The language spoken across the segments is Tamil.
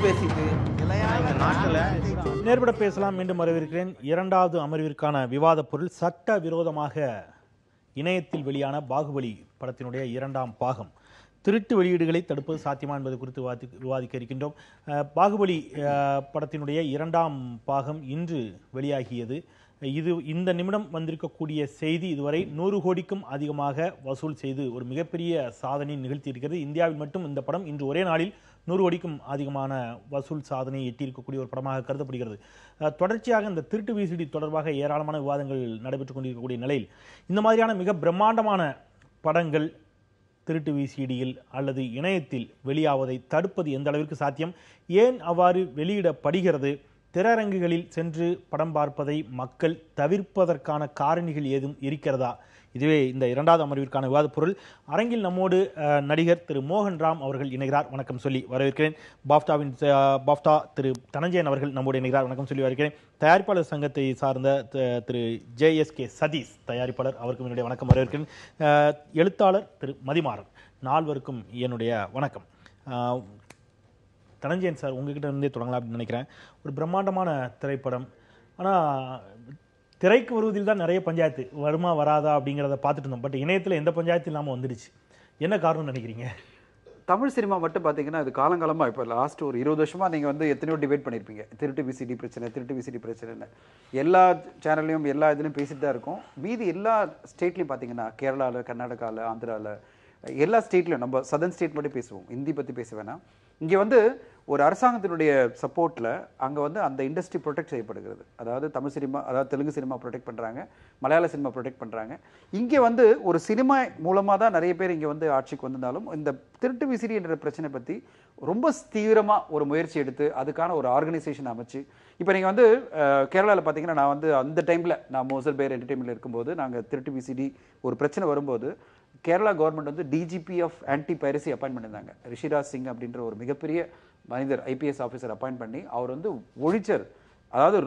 பேசிட்டு நேர்பட பேசலாம். மீண்டும் வரவேற்கிறேன். இரண்டாவது அமர்விற்கான விவாத பொருள் சட்ட விரோதமாக இணையத்தில் வெளியான பாகுபலி படத்தினுடைய இரண்டாம் பாகம். திருட்டு வெளியீடுகளை தடுப்பது சாத்தியமா என்பது குறித்து விவாதிக்க இருக்கின்றோம். பாகுபலி படத்தினுடைய இரண்டாம் பாகம் இன்று வெளியாகியது. இந்த நிமிடம் வந்திருக்கக்கூடிய செய்தி இதுவரை 100 கோடிக்கும் அதிகமாக வசூல் செய்து ஒரு மிகப்பெரிய சாதனை நிகழ்த்தியிருக்கிறது. இந்தியாவில் மட்டும் இந்த படம் இன்று ஒரே நாளில் 100 கோடிக்கும் அதிகமான வசூல் சாதனையை எட்டியிருக்கக்கூடிய ஒரு படமாக கருதப்படுகிறது. தொடர்ச்சியாக இந்த திருட்டு விசிடி தொடர்பாக ஏராளமான விவாதங்கள் நடைபெற்றுக் கொண்டிருக்கக்கூடிய நிலையில் இந்த மாதிரியான மிக பிரம்மாண்டமான படங்கள் திருட்டு விசிடியில் அல்லது இணையத்தில் வெளியாவதை தடுப்பது எந்த அளவிற்கு சாத்தியம்? ஏன் அவ்வாறு வெளியிடப்படுகிறது? திரையரங்குகளில் சென்று படம் பார்ப்பதை மக்கள் தவிர்ப்பதற்கான காரணிகள் ஏதும் இருக்கிறதா? இதுவே இந்த இரண்டாவது அமர்விற்கான விவாத பொருள். அரங்கில் நம்மோடு நடிகர் திரு மோகன் ராம் அவர்கள் இணைகிறார். வணக்கம் சொல்லி வரவேற்கிறேன். பாஃப்டா திரு தனஞ்சயன் அவர்கள் நம்மோடு இணைகிறார். வணக்கம் சொல்லி வரவேற்கிறேன். தயாரிப்பாளர் சங்கத்தை சார்ந்த திரு JSK சதீஷ் தயாரிப்பாளர், அவருக்கும் என்னுடைய வணக்கம் வரவேற்கிறேன். எழுத்தாளர் திரு மதிமாறன், நால்வருக்கும் என்னுடைய வணக்கம். தனஞ்சயன் சார், உங்ககிட்ட இருந்தே தொடங்கலாம் அப்படின்னு நினைக்கிறேன். ஒரு பிரம்மாண்டமான திரைப்படம், ஆனால் திரைக்கு வருவதில் தான் நிறைய பஞ்சாயத்து, வருமா வராதா அப்படிங்கிறத பார்த்துட்டு இருந்தோம். பட் இணையத்தில் எந்த பஞ்சாயத்து இல்லாமல் வந்துடுச்சு. என்ன காரணம்னு நினைக்கிறீங்க? தமிழ் சினிமா மட்டும் பார்த்தீங்கன்னா அது காலங்காலமாக இப்போ லாஸ்ட் ஒரு 20 வருஷமாக நீங்கள் வந்து எத்தனையோ டிபேட் பண்ணியிருப்பீங்க. திருட்டு விசிடி பிரச்சனைன்னு எல்லா சேனல்லையும் எல்லா இதுலையும் பேசிட்டு தான் இருக்கும். மீதி எல்லா ஸ்டேட்லையும் பார்த்தீங்கன்னா கேரளாவில், கர்நாடகாவில், ஆந்திராவில், எல்லா ஸ்டேட்லையும் நம்ம சதர்ன் ஸ்டேட் மட்டும் பேசுவோம், ஹிந்தி பற்றி பேச வேணாம். இங்கே வந்து ஒரு அரசாங்கத்தினுடைய சப்போர்ட்டில் அங்கே வந்து அந்த இண்டஸ்ட்ரி ப்ரொடெக்ட் செய்யப்படுகிறது. அதாவது தமிழ் சினிமா, அதாவது தெலுங்கு சினிமா ப்ரொடெக்ட் பண்ணுறாங்க, மலையாள சினிமா ப்ரொடெக்ட் பண்ணுறாங்க. இங்கே வந்து ஒரு சினிமா மூலமாக தான் நிறைய பேர் இங்கே வந்து ஆட்சிக்கு வந்திருந்தாலும் இந்த திருட்டு விசிறி என்ற பிரச்சனை பற்றி ரொம்ப தீவிரமாக ஒரு முயற்சி எடுத்து அதுக்கான ஒரு ஆர்கனைசேஷன் அமைச்சு, இப்போ நீங்கள் வந்து கேரளாவில் பார்த்தீங்கன்னா, நான் வந்து அந்த டைமில் நான் மோசல் பேர் என்டர்டெயின்மெண்ட்டில் இருக்கும்போது நாங்கள் திருட்டு விசிடி ஒரு பிரச்சனை வரும்போது கேரளா கவர்மெண்ட் வந்து DGP of anti piracy appoint பண்ணியிருந்தாங்க. ரிஷிராஜ் சிங் அப்படின்ற ஒரு மிகப்பெரிய மனிதர், IPS ஆஃபீஸர் அப்பாயின்ட் பண்ணி அவர் வந்து ஒழிச்சர். அதாவது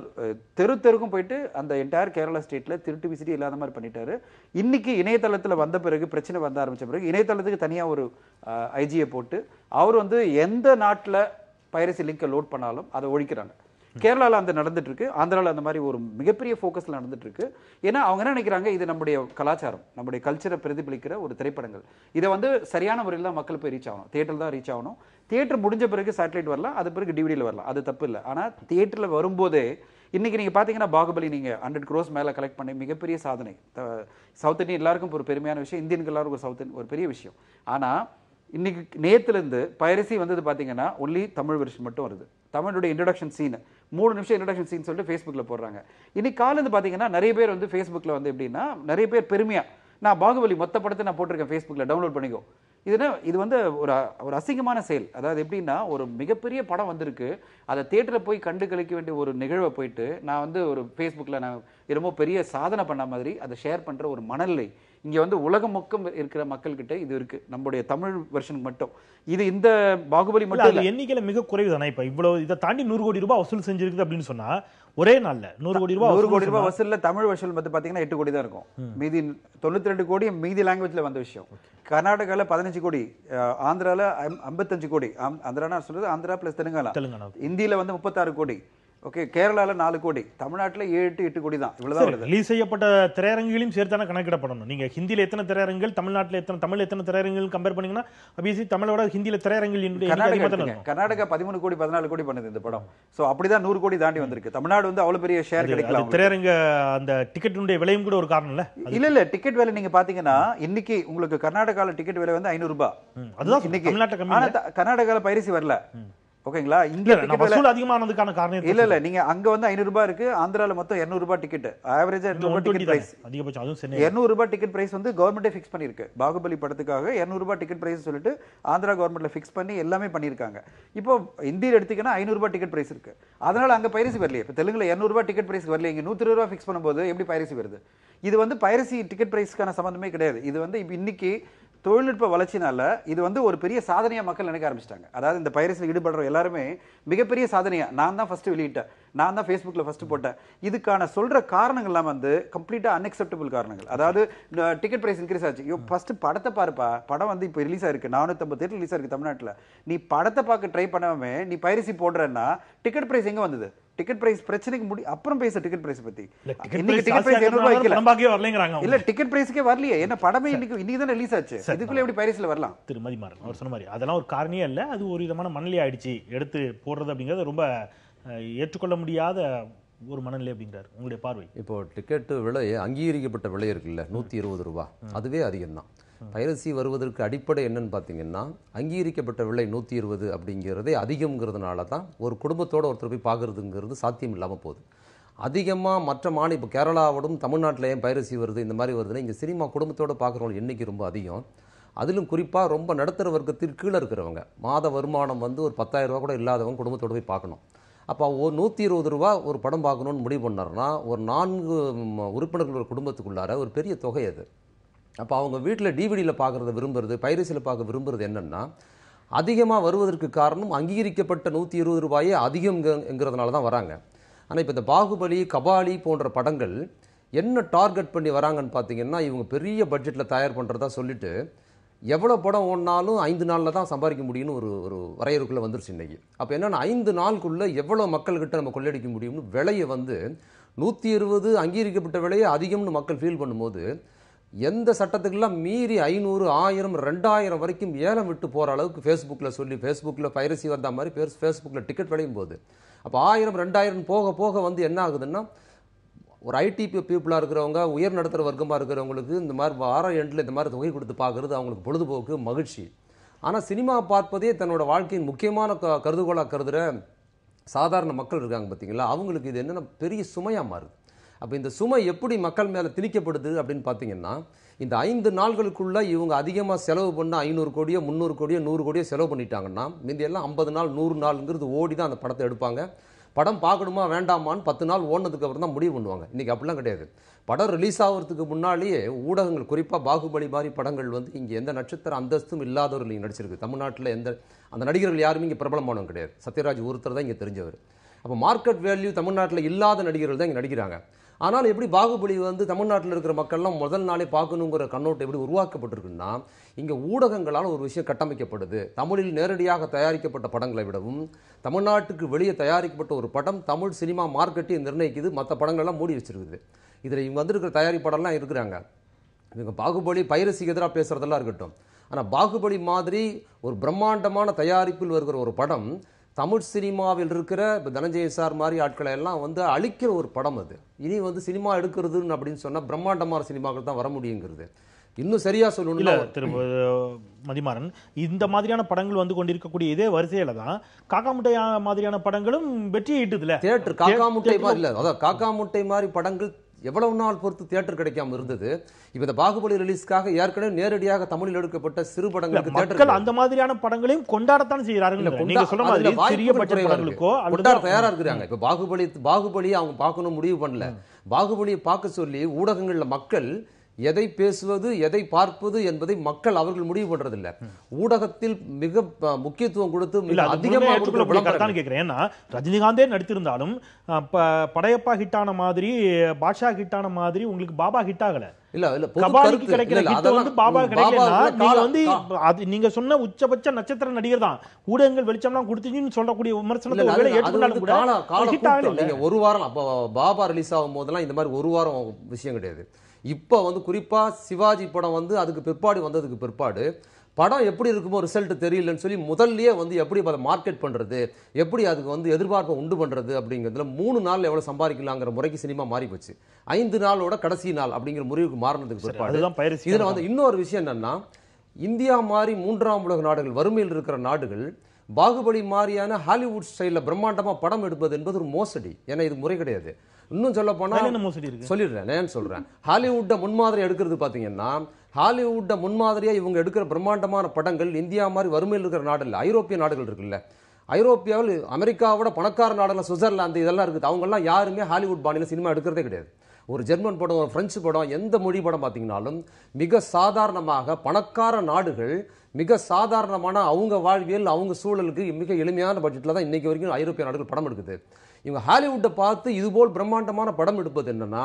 தெருக்கும் போயிட்டு அந்த என்டையர் கேரளா ஸ்டேட்டில் திருட்டு விசிடி இல்லாத மாதிரி பண்ணிட்டாரு. இன்னைக்கு இணையதளத்தில் வந்த பிறகு, பிரச்சனை வந்த ஆரம்பித்த பிறகு இணையதளத்துக்கு தனியாக ஒரு IGயை போட்டு அவர் வந்து எந்த நாட்டில் பைரசி லிங்கை லோட் பண்ணாலும் அதை ஒழிக்கிறாங்க. கேரளாவில் அந்த நடந்துட்டு இருக்கு, ஆந்திராவில் அந்த மாதிரி ஒரு மிகப்பெரிய ஃபோக்கஸில் நடந்துட்டு இருக்கு. ஏன்னா அவங்க என்ன நினைக்கிறாங்க, இது நம்முடைய கலாச்சாரம், நம்முடைய கல்ச்சரை பிரதிபலிக்கிற ஒரு திரைப்படங்கள். இதை வந்து சரியான முறையில் தான் மக்கள் போய் ரீச் ஆகணும், தியேட்டர் தான் ரீச் ஆகணும். தியேட்டர் முடிஞ்ச பிறகு சேட்டலைட் வரலாம், அது பிறகு டிவிடியில் வரலாம், அது தப்பு இல்லை. ஆனால் தியேட்டரில் வரும்போதே இன்னைக்கு நீங்கள் பார்த்தீங்கன்னா பாகுபலி நீங்கள் 100 crores மேலே கலெக்ட் பண்ணி மிகப்பெரிய சாதனை. சவுத் இந்தியன் எல்லாருக்கும் ஒரு பெருமையான விஷயம், இந்தியனுக்கு எல்லாருக்கும் ஒரு பெரிய விஷயம். ஆனால் இன்னைக்கு நேற்றுலேருந்து பைரசி வந்தது பார்த்தீங்கன்னா ஒன்லி தமிழ் வெர்ஷன் மட்டும் வருது. தமிழுடைய இன்ட்ரடக்ஷன் சீன் 3 நிமிஷம் இன்ட்ரடக்ஷன் சீன் சொல்லிட்டு ஃபேஸ்புக்கில் போடுறாங்க. இன்னைக்கு காலேருந்து பார்த்தீங்கன்னா நிறைய பேர் வந்து ஃபேஸ்புக்கில் வந்து எப்படின்னா, நிறைய பேர் பெருமையாக நான் பாகுபலி மொத்த படத்தை நான் போட்டிருக்கேன் ஃபேஸ்புக்கில், டவுன்லோட் பண்ணிக்கோ. இது வந்து ஒரு அசிங்கமான செயல். அதாவது எப்படின்னா, ஒரு மிகப்பெரிய படம் வந்திருக்கு, அதை தியேட்டரில் போய் கண்டு கழிக்க வேண்டிய ஒரு நிகழ்வை போயிட்டு நான் வந்து ஒரு ஃபேஸ்புக்கில் நான் ரொம்ப பெரிய சாதனை பண்ண மாதிரி அதை ஷேர் பண்ணுற ஒரு மனநிலை இங்கே வந்து உலகம் மொத்தம் இருக்கிற மக்கள்கிட்ட இது இருக்கு. நம்முடைய தமிழ் வெர்ஷன் மட்டும் இது இந்த பாகுபலி மட்டும் எண்ணிக்கையில மிக குறைவு தானே. இப்ப இவ்வளவு இதை தாண்டி 100 கோடி ரூபாய் வசூல் செஞ்சிருக்கு அப்படின்னு சொன்னா ஒரே நாள்ல 100 கோடி ரூபாய் வசூல்ல தமிழ் வசூல் வந்து பாத்தீங்கன்னா 8 கோடி தான் இருக்கும். மீதி 92 கோடி மீதி லாங்குவேஜ்ல வந்த விஷயம். கர்நாடகால 15 கோடி, ஆந்திரால 55 கோடி. ஆந்திரா சொல்றது ஆந்திரா பிளஸ் தெலுங்கானா. இந்தியில வந்து 36 கோடி. ஓகே, கேரளால 4 கோடி, தமிழ்நாட்டில் 7-8 கோடி தான். இவ்வளவுதான் ரிலீஸ் செய்யப்பட்ட திரையரங்குகளையும் சேர்த்தான கணக்கிடப்படணும். நீங்க ஹிந்தியில எத்தனை திரையரங்குகள், தமிழ்நாட்டில் எத்தனை திரையரங்குகள் கம்பேர் பண்ணீங்கன்னா அபியஸ்லி தமிழோட ஹிந்தியில திரையரங்குகள் கர்நாடகா 13 கோடி 14 கோடி பண்ணுது இந்த படம். சோ அப்படிதான் 100 கோடி தாண்டி வந்திருக்கு. தமிழ்நாடு வந்து அவ்வளவு பெரிய ஷேர் கிடைக்கலாம். திரையரங்க அந்த டிக்கெட்டுடைய விலையும் கூட ஒரு காரணம் இல்ல டிக்கெட் விலை நீங்க பாத்தீங்கன்னா இன்னைக்கு உங்களுக்கு கர்நாடகால டிக்கெட் விலை வந்து 500 ரூபாய். அதுதான் இன்னைக்கு கர்நாடகால பைரசி வரல. ஓகேங்களா, இங்க அதிகமானதுக்கான காரணம் இல்ல நீங்க அங்க வந்து 500 ரூபாய் இருக்கு, ஆந்திரால மொத்தம் 200 ரூபாய் டிக்கெட். ஆவரேஜா 200 ரூபாய் டிக்கெட் பிரைஸ் வந்து கவர்மெண்டே ஃபிக்ஸ் பண்ணிருக்கு. பாகுபலி படத்துக்காக 200 ரூபாய் டிக்கெட் பிரைஸ் சொல்லிட்டு ஆந்திரா கவர்மெண்ட்ல ஃபிக்ஸ் பண்ணி எல்லாமே பண்ணிருக்காங்க. இப்போ இந்தியில எடுத்தீங்கன்னா 500 ரூபாய் டிக்கெட் பிரைஸ் இருக்கு. அதனால அங்க பைரசி வரலையே. இப்ப தெலுங்குல 200 ரூபாய் டிக்கெட் பிரைஸ் வரல, இங்க 120 ரூபாய் ஃபிக்ஸ் பண்ணும்போது எப்படி பைரசி வருது? இது வந்து பைரசி டிக்கெட் பிரைஸ்க்கான சம்பந்தமே கிடையாது. இது வந்து இன்னைக்கு தொழில்நுட்ப வளர்ச்சினால இது வந்து ஒரு பெரிய சாதனையா மக்கள் நினைக்க ஆரம்பிச்சிட்டாங்க. அதாவது இந்த பைரசியில் ஈடுபடுற எல்லாருமே மிகப்பெரிய சாதனையா, நான் தான் ஃபர்ஸ்ட் வெளியிட்டேன், நான் தான் ஃபேஸ்புக்கில் ஃபர்ஸ்ட் போட்டேன், இதுக்கான சொல்ற காரணங்கள்லாம் வந்து கம்ப்ளீட்டா அன்அக்செப்டபிள் காரணங்கள். அதாவது டிக்கெட் பிரைஸ் இன்க்ரீஸ் ஆச்சு, ஐயோ ஃபர்ஸ்ட் படத்தை பாருப்பா, படம் வந்து இப்போ ரிலீஸ் ஆயிருக்கு, 450 தேட்டர் ரிலீஸ் ஆயிருக்கு தமிழ்நாட்டில், நீ படத்தை பார்க்க ட்ரை பண்ணாமே நீ பைரசி போடுறன்னா டிக்கெட் பிரைஸ் எங்க வந்தது? டிக்கெட் பிரைஸ் பிரச்சனைக்கு அப்புறம் பேச டிக்கெட் பிரைஸ் பத்தி. இன்னைக்கு டிக்கெட் பிரைஸ் 200 ரூபாய் வைக்கல, இல்ல டிக்கெட் பிரைஸ்க்கே வரலையே, என்ன படமே இன்னைக்கு தான் ரிலீஸ் ஆச்சு, இதுக்குள்ள எப்படி பைரசில வரலாம்? திரு மதிமாறன் அவர் சொன்ன மாதிரி அதெல்லாம் ஒரு காரணியே இல்ல, அது ஒரு விதமான மனநிலை ஆயிடுச்சு எடுத்து போடுறது அப்படிங்கிறது ரொம்ப ஏற்றுக்கொள்ள முடியாத ஒரு மனநிலை அப்படிங்கிறார். உங்களுடைய பார்வை? இப்போ டிக்கெட்டு விலை அங்கீகரிக்கப்பட்ட விலை இருக்குல்ல 120 ரூபாய், அதுவே அதிகம் தான். பைரசி வருவதற்கு அடிப்படை என்னன்னு பார்த்தீங்கன்னா அங்கீகரிக்கப்பட்ட விலை 120 அப்படிங்கிறதே அதிகம்ங்கிறதுனால தான் ஒரு குடும்பத்தோட ஒருத்தர் போய் பார்க்குறதுங்கிறது சாத்தியம் இல்லாமல் போகுது. அதிகமாக மற்ற மாநில இப்போ கேரளாவோடும் தமிழ்நாட்டில் ஏன் பைரசி வருது இந்த மாதிரி வருதுன்னா இங்கே சினிமா குடும்பத்தோடு பார்க்குறவங்க எண்ணிக்கை ரொம்ப அதிகம். அதிலும் குறிப்பாக ரொம்ப நடுத்தர வர்க்கத்திற்கு கீழே இருக்கிறவங்க, மாத வருமானம் வந்து ஒரு 10,000 ரூபா கூட இல்லாதவங்க குடும்பத்தோடு போய் பார்க்கணும். அப்போ ஒரு 120 ரூபா ஒரு படம் பார்க்கணுன்னு முடிவு பண்ணார்னா ஒரு 4 உறுப்பினர்கள் ஒரு குடும்பத்துக்குள்ளார ஒரு பெரிய தொகை அது. அப்போ அவங்க வீட்டில் டிவிடியில் பார்க்குறத விரும்புறது, பைரசியில் பார்க்க விரும்புறது என்னென்னா அதிகமாக வருவதற்கு காரணம் அங்கீகரிக்கப்பட்ட 120 ரூபாயே அதிகம்ங்கிறதுனால தான் வராங்க. ஆனால் இப்போ இந்த பாகுபலி, கபாலி போன்ற படங்கள் என்ன டார்கெட் பண்ணி வராங்கன்னு பார்த்தீங்கன்னா இவங்க பெரிய பட்ஜெட்டில் தயார் பண்ணுறதா சொல்லிட்டு எவ்வளோ படம் ஓடினாலும் 5 நாளில் தான் சம்பாதிக்க முடியும்னு ஒரு வரையறுக்குள்ளே வந்துருச்சு இன்றைக்கி. அப்போ என்னென்னா 5 நாளுக்குள்ளே எவ்வளோ மக்கள்கிட்ட நம்ம கொள்ளையடிக்க முடியும்னு விலையை வந்து 120 அங்கீகரிக்கப்பட்ட விலையை அதிகம்னு மக்கள் ஃபீல் பண்ணும்போது எந்த சட்டத்துக்கெல்லாம் மீறி 500, 1000, 2000 வரைக்கும் ஏலம் விட்டு போகிற அளவுக்கு ஃபேஸ்புக்கில் சொல்லி ஃபேஸ்புக்கில் பைரசி வந்த மாதிரி ஃபேஸ்புக்கில் டிக்கெட் விளையும் போது அப்போ 1000, 2000 போக போக வந்து என்ன ஆகுதுன்னா ஒரு ஐடி பீப்புளாக இருக்கிறவங்க, உயர் நடுத்தர வர்க்கமாக இருக்கிறவங்களுக்கு இந்த மாதிரி வார எண்டில் இந்த மாதிரி தொகை கொடுத்து பார்க்குறது அவங்களுக்கு பொழுதுபோக்கு, மகிழ்ச்சி. ஆனால் சினிமா பார்ப்பதே தன்னோட வாழ்க்கையின் முக்கியமான கருதுகோளாக கருதுகிற சாதாரண மக்கள் இருக்காங்க பார்த்தீங்களா, அவங்களுக்கு இது என்னென்ன பெரிய சுமையாக மாறுது. அப்போ இந்த சுமை எப்படி மக்கள் மேலே திணிக்கப்படுது அப்படின்னு பார்த்தீங்கன்னா இந்த 5 நாள்களுக்குள்ளே இவங்க அதிகமாக செலவு பண்ண 500 கோடியோ 300 கோடியோ 100 கோடியோ செலவு பண்ணிட்டாங்கன்னா முந்தியெல்லாம் 50 நாள் 100 நாளுங்கிறது ஓடி தான் அந்த படத்தை எடுப்பாங்க. படம் பார்க்கணுமா வேண்டாமான்னு 10 நாள் ஓடினதுக்கு அப்புறம் தான் முடிவு பண்ணுவாங்க. இன்றைக்கி அப்படிலாம் கிடையாது. படம் ரிலீஸ் ஆகிறதுக்கு முன்னாலேயே ஊடகங்கள், குறிப்பாக பாகுபலி மாதிரி படங்கள் வந்து இங்கே எந்த நட்சத்திர அந்தஸ்தும் இல்லாதவர்கள் இங்கே நடிச்சிருக்கு. தமிழ்நாட்டில் அந்த நடிகர்கள் யாருமே இங்கே பிரபலமானவங்க கிடையாது. சத்யராஜ் ஒருத்தர் தான் இங்கே தெரிஞ்சவர். அப்போ மார்க்கெட் வேல்யூ தமிழ்நாட்டில் இல்லாத நடிகர்கள் தான் இங்கே நடிக்கிறாங்க. ஆனால் எப்படி பாகுபலி வந்து தமிழ்நாட்டில் இருக்கிற மக்கள்லாம் முதல் நாளே பார்க்கணுங்கிற கண்ணோட்டம் எப்படி உருவாக்கப்பட்டிருக்குன்னா இங்கே ஊடகங்களால் ஒரு விஷயம் கட்டமைக்கப்படுது. தமிழில் நேரடியாக தயாரிக்கப்பட்ட படங்களை விடவும் தமிழ்நாட்டுக்கு வெளியே தயாரிக்கப்பட்ட ஒரு படம் தமிழ் சினிமா மார்க்கெட்டை நிர்ணயிக்குது. மற்ற படங்கள்லாம் மூடி வச்சிருக்குது. இதில் இவங்க வந்திருக்கிற தயாரிப்பாளர்லாம் இருக்கிறாங்க. இவங்க பாகுபலி பைரசிக்கு எதிராக பேசுகிறதெல்லாம் இருக்கட்டும், ஆனால் பாகுபலி மாதிரி ஒரு பிரம்மாண்டமான தயாரிப்பில் வருகிற ஒரு படம் தமிழ் சினிமாவில் இருக்கிற இப்போ தனஞ்சய சார் மாதிரி ஆட்களை எல்லாம் வந்து அழிக்கிற ஒரு படம் அது. இனி வந்து சினிமா எடுக்கிறதுன்னு அப்படின்னு சொன்னால் பிரம்மாண்டமான சினிமாக்கள் தான் வர முடியுங்கிறது. இன்னும் சரியா சொல்லணும்ல திரு மதிமாறன், இந்த மாதிரியான படங்கள் வந்து கொண்டிருக்கக்கூடிய இதே வரிசையில தான் காக்கா முட்டை மாதிரியான படங்களும் வெற்றி ஈட்டுதுல. தியேட்டர் காக்கா முட்டை மாதிரி இல்ல, அதான் காக்கா முட்டை மாதிரி படங்கள் எவ்வளவு நாள் பொறுத்து தியேட்டர் கிடைக்காம இருந்தது. இப்ப இந்த பாகுபலி ரிலீஸ்க்காக ஏற்கனவே நேரடியாக தமிழில் எடுக்கப்பட்ட சிறு படங்களுக்கு மக்கள் அந்த மாதிரியான படங்களையும் கொண்டாடத்தான் செய்யறாங்க. நீங்க சொல்ற மாதிரி சிறிய பட்ஜெட் படங்களுக்கோ கொண்டாட தயாரா இருக்கிறாங்க. இப்ப பாகுபலி அவங்க பார்க்கணும் முடிவு பண்ணல. பாகுபலியை பார்க்க சொல்லி ஊடகங்கள்ல மக்கள் எதை பேசுவது, எதை பார்ப்பது என்பதை மக்கள் அவர்கள் முடிவு பண்றதில்லை. ஊடகத்தில் மிக முக்கியத்துவம் கொடுத்து அதிகமாக கேட்கிறேன். ஏன்னா ரஜினிகாந்தே நடித்திருந்தாலும் படையப்பா ஹிட்டான மாதிரி, பாட்ஷா ஹிட்டான மாதிரி உங்களுக்கு பாபா ஹிட் ஆகல. நீங்க சொன்ன உச்சபட்ச நட்சத்திர நடிகர் தான் ஊடகங்கள் வெளிச்சம்லாம் கொடுத்துன்னு சொல்லக்கூடிய விமர்சனத்தை ஒரு வாரம் அப்ப பாபா ரிலீஸ் ஆகும் போதெல்லாம் இந்த மாதிரி ஒரு வாரம் விஷயம் கிடையாது. இப்போ வந்து குறிப்பா சிவாஜி படம் வந்து அதுக்கு பிற்பாடு வந்ததுக்கு பிற்பாடு படம் எப்படி இருக்குமோ ரிசல்ட் தெரியலன்னு சொல்லி முதல்லயே வந்து எப்படி அதை மார்க்கெட் பண்றது, எப்படி அதுக்கு வந்து எதிர்பார்ப்பை உண்டு பண்றது அப்படிங்கிறதுல 3 நாள் எவ்வளவு சம்பாதிக்கலாங்கிற முறைக்கு சினிமா மாறி போச்சு. 5 நாளோட கடைசி நாள் அப்படிங்கிற முறைக்கு மாறினதுக்கு பிற்பாடு இதுல வந்து இன்னொரு விஷயம் என்னன்னா, இந்தியா மாதிரி 3ஆம் உலக நாடுகள், வறுமையில் இருக்கிற நாடுகள் பாகுபலி மாதிரியான ஹாலிவுட் ஸ்டைல பிரம்மாண்டமா படம் எடுப்பது என்பது ஒரு மோசடி. ஏன்னா இது முறை கிடையாது. இன்னும் சொல்ல போனா சொல்லிடுறேன், நான் சொல்றேன். ஹாலிவுட்ட முன்மாதிரி எடுக்கிறது பாத்தீங்கன்னா, ஹாலிவுட்ட முன்மாதிரியா இவங்க எடுக்கிற பிரம்மாண்டமான படங்கள் இந்தியா மாதிரி வறுமையில் இருக்கிற நாடு இல்லை, ஐரோப்பிய நாடுகள் இருக்குல்ல. ஐரோப்பியாவில் அமெரிக்காவோட பணக்கார நாடுகள் சுவிட்சர்லாந்து இதெல்லாம் இருக்குது. அவங்க எல்லாம் யாருமே ஹாலிவுட் பாணியில சினிமா எடுக்கிறதே கிடையாது. ஒரு ஜெர்மன் படம், ஒரு பிரெஞ்சு படம், எந்த மொழி படம் பார்த்தீங்கன்னாலும் மிக சாதாரணமாக பணக்கார நாடுகள் மிக சாதாரணமான அவங்க வாழ்வியல் அவங்க சூழலுக்கு மிக எளிமையான பட்ஜெட்டில் தான் இன்னைக்கு வரைக்கும் ஐரோப்பிய நாடுகள் படம் எடுக்குது. இவங்க ஹாலிவுட்டை பார்த்து இதுபோல் பிரம்மாண்டமான படம் எடுப்பது என்னன்னா,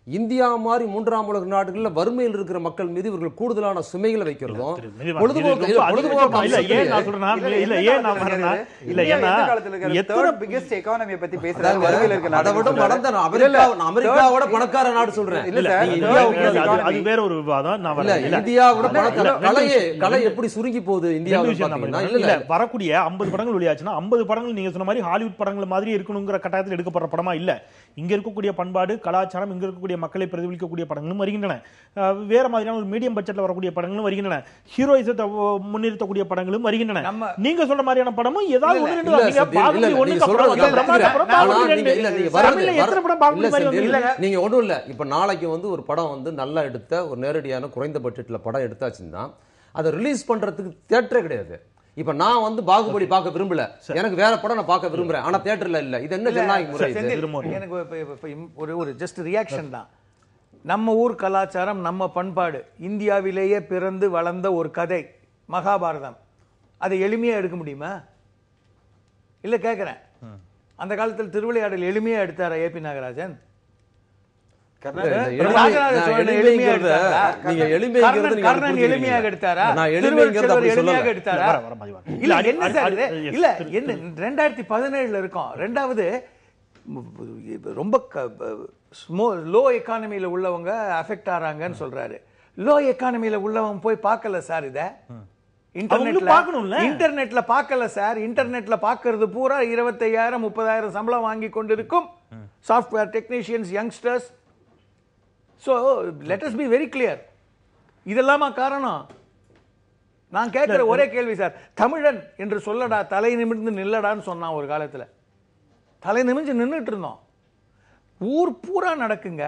இந்தியா மாதிரி மூன்றாம் உலக நாடுகளில் வறுமையில் இருக்கிற மக்கள் மீது இவர்கள் கூடுதலான சுமைகளை வைக்கிறதும் அமெரிக்காவோட பணக்கார நாடு சொல்றேன். இந்தியாவோட கலை எப்படி சுருங்கி போகுது இந்தியா. வரக்கூடிய 50 படங்கள் வெளியாச்சுன்னா 50 படங்கள் நீங்க சொன்ன மாதிரி ஹாலிவுட் படங்கள் மாதிரி இருக்கணுங்கிற கட்டாயத்தில் எடுக்கப்படுற படமா இல்ல. இங்க இருக்கக்கூடிய பண்பாடு கலாச்சாரம், இங்க இருக்கக்கூடிய மக்களை பிரதிபலிக்கக்கூடிய படங்களும் வருகின்றன. வேற மாதிரியான ஒரு மீடியம் பட்ஜெட்ல வரக்கூடிய படங்களும் வருகின்றன. ஹீரோயிசத்தை முன்னிறுத்தக்கூடிய படங்களும் வருகின்றன. நீங்க சொல்ற மாதிரியான படமும் ஏதாவது நீங்க ஒண்ணும் இல்ல. இப்ப நாளைக்கு வந்து ஒரு படம் வந்து நல்லா எடுத்த ஒரு நேரடியான குறைந்த பட்ஜெட்ல படம் எடுத்தாச்சுன்னா அதை ரிலீஸ் பண்றதுக்கு தியேட்டரே கிடையாது. இப்ப நான் வந்து பாகுபலி பார்க்க விரும்பல, எனக்கு வேற படம் நான் பார்க்க விரும்புறேன், ஆனா தியேட்டர்ல இல்ல. இது என்ன ஜனநாயக முறை? எனக்கு ஒரு ஜஸ்ட் ரியாக்ஷன் தான். நம்ம ஊர் கலாச்சாரம், நம்ம பண்பாடு, இந்தியாவிலேயே பிறந்து வளர்ந்த ஒரு கதை மகாபாரதம். அதை எளிமையா எடுக்க முடியுமா? இல்ல கேக்குறேன். அந்த காலத்தில் திருவிளையாடல் எளிமையா எடுத்தாரா ஏபி நாகராஜன்? எளிமையாக எடுத்தாரா? 2017 இருக்கும். ரெண்டாவது, ரொம்ப லோ எக்கானமியில உள்ளவங்க அஃபெக்ட் ஆறாங்கன்னு சொல்றாரு. லோ எக்கானமியில உள்ளவங்க போய் பார்க்கல சார். இத இன்டர்நெட்ல பார்க்கல சார். இன்டர்நெட்ல பார்க்கிறது பூரா 25,000 30,000 சம்பளம் வாங்கி கொண்டிருக்கும் software technicians, youngsters. So let us be very clear. இதெல்லாமா காரணம்? நான் கேட்கிற ஒரே கேள்வி சார், தமிழன் என்று சொல்லடா, தலை நிமிர்ந்து நில்லடான்னு சொன்னான் ஒரு காலத்துல. தலை நிமிர்ந்து நின்றுட்டு இருந்தோம். ஊர் பூரா நடக்குங்க.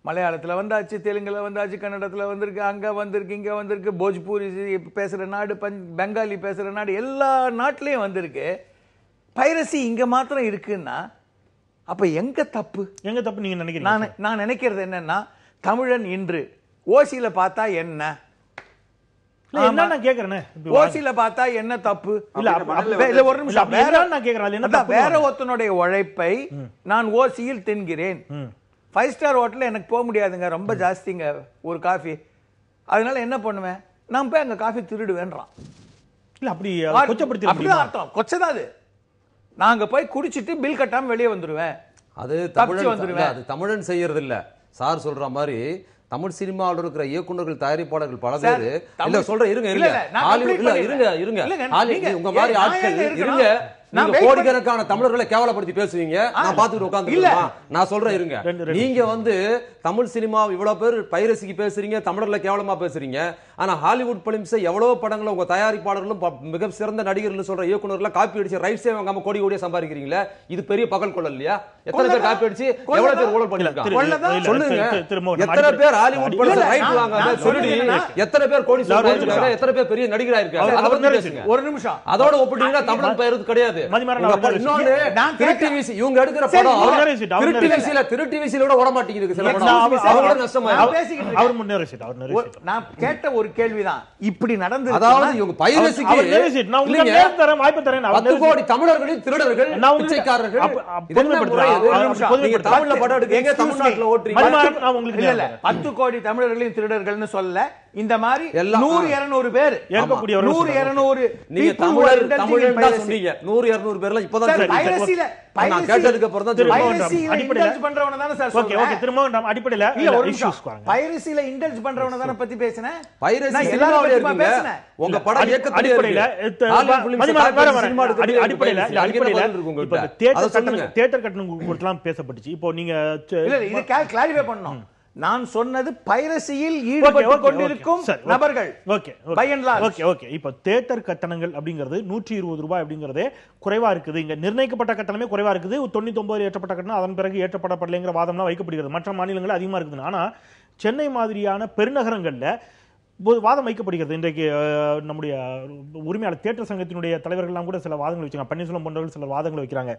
மலையாளத்துல வந்தாச்சு, தெலுங்குல வந்தாச்சு, கன்னடத்துல வந்திருக்கு, அங்க வந்திருக்கு, இங்க வந்திருக்கு, போஜ்பூரி பேசுற நாடு, பெங்காலி பேசுற நாடு, எல்லா நாட்டிலையும் வந்திருக்கு. பைரசி இங்க மாத்திரம் இருக்குன்னா அப்ப எங்க தப்பு? எங்க தப்பு நீங்க நினைக்கிறீங்க? நான் நினைக்கிறது என்னன்னா, தமிழன் இன்று ஓசியில பார்த்தா என்ன, என்ன கேக்குறேன், ஓசியில பார்த்தா என்ன தப்பு? இல்ல ஒரு நிமிஷம், வேற ஒருத்தனுடைய உழைப்பை நான் ஓசியில் தின்கிறேன். 5 ஸ்டார் ஹோட்டல்ல எனக்கு போக முடியாதுங்க, ரொம்ப ஜாஸ்திங்க ஒரு காஃபி. அதனால என்ன பண்ணுவேன், நான் போய் அங்க காஃபி திருடுவேன்றான். இல்ல அப்படி கொச்சப்படுத்தி அர்த்தம், கொச்சதான் அது. நாங்க போய் குடிச்சிட்டு பில் கட்டாம வெளியே வந்துருவேன். அது தமிழன் செய்யறது இல்ல. சார் சொல்ற மாதிரி தமிழ் சினிமாவில் இருக்கிற இயக்குநர்கள், தயாரிப்பாளர்கள் பல பேர் இல்ல சொல்ற இருங்க உங்க மாதிரி ஆட்கள் இருங்க. நீங்க கோடிக்கணக்கான தமிழர்களை கேவலப்படுத்தி பேசுவீங்க, நான் பாத்துட்டு உட்கார்ந்து. நான் சொல்றேன் இருங்க. நீங்க வந்து தமிழ் சினிமா இவ்வளவு பேர் பைரசிக்கு பேசுறீங்க, தமிழர்களை கேவலமா பேசுறீங்க. ஆனா ஹாலிவுட் பிலிம்ஸ் எவ்வளவு படங்களை உங்க தயாரிப்பாளர்களும் மிக சிறந்த நடிகர்கள் சொல்ற இயக்குநர்களை காப்பி அடிச்சு ரைட்ஸே வாங்காம கோடி கோடியா சம்பாதிக்கிறீங்களா? இது பெரிய பகல் கொள்ளல் இல்லையா? எத்தனை பேர் காப்பி அடிச்சு எவ்வளவு பேர் ஊழல் பண்ணிருக்காங்க சொல்லுங்க. எத்தனை பேர் ஹாலிவுட் படம் ரைட் வாங்காம சொல்லி எத்தனை பேர் கோடி சம்பாதிச்சாங்க, எத்தனை பேர் பெரிய நடிகரா இருக்காங்க, அத பத்தி பேசுங்க. ஒரு நிமிஷம். அதோட ஒப்பிட்டீங்கன்னா தமிழ் பெயருக்கு கிடையாது. இவங்க எடுக்கிற படம் ஓட மாட்டேங்குது. நான் கேட்ட ஒரு கேள்விதான், இப்படி நடந்து அதாவது இவங்க பைரசிக்கு 10 கோடி தமிழர்களின் திருடர்கள், பிச்சைக்காரர்கள். தமிழ்ல படம் எடுக்கீங்க, தமிழ்நாட்டுல ஓட்டுறீங்க. 10 கோடி தமிழர்களின் திருடர்கள்னு சொல்ல, இந்த மாதிரி 100-200 பேர், 100-200 நீங்க தமிழர் தான் சொன்னீங்க. 100-200 பேர்ல இப்பதான் நான் கேட்டதுக்கு அப்புறம் தான் இண்டல்ஜ் பண்றவன தான சார் சொல்றேன். ஓகே, திரும்ப நம்ம அடிப்படையில இஷ்யூஸ் வாங்க. பைரசில இண்டல்ஜ் பண்றவன தான பத்தி பேசினேன். பைரசி சினிமாவுல இருக்கீங்க. உங்க படம் இயக்கத்துல அடிப்படையில இப்ப தியேட்டர் கட்டணம் கொடுத்தலாம் பேசப்பட்டுச்சு. இப்போ நீங்க இல்ல இது கிளாரிஃபை பண்ணனும். நான் சொன்னது பைரசியில் ஈடுபட்டு கொண்டிருக்கும் நபர்கள். Okay okay okay. இப்போ தியேட்டர் கட்டணங்கள் அப்படிங்கிறது 120 ரூபாய் அப்படிங்கறதே குறைவா இருக்குது. இங்க நிர்ணயிக்கப்பட்ட கட்டணமே குறைவா இருக்குது. 99 ஏற்றப்பட்ட கட்டணம் அதன் பிறகு ஏற்றப்படப்படலைங்கிற வாதம்லாம் வைக்கப்படுகிறது. மற்ற மாநிலங்கள் அதிகமா இருக்குது. ஆனா சென்னை மாதிரியான பெருநகரங்கள்ல வாதம் வைக்கப்படுகிறது. இன்றைக்கு நம்முடைய உரிமையாளர் தியேட்டர் சங்கத்தினுடைய தலைவர்கள்லாம் கூட சில வாதங்கள் வச்சுக்காங்க. பன்னீர்செல்வம் போன்றவர்கள் சில வாதங்கள் வைக்கிறாங்க.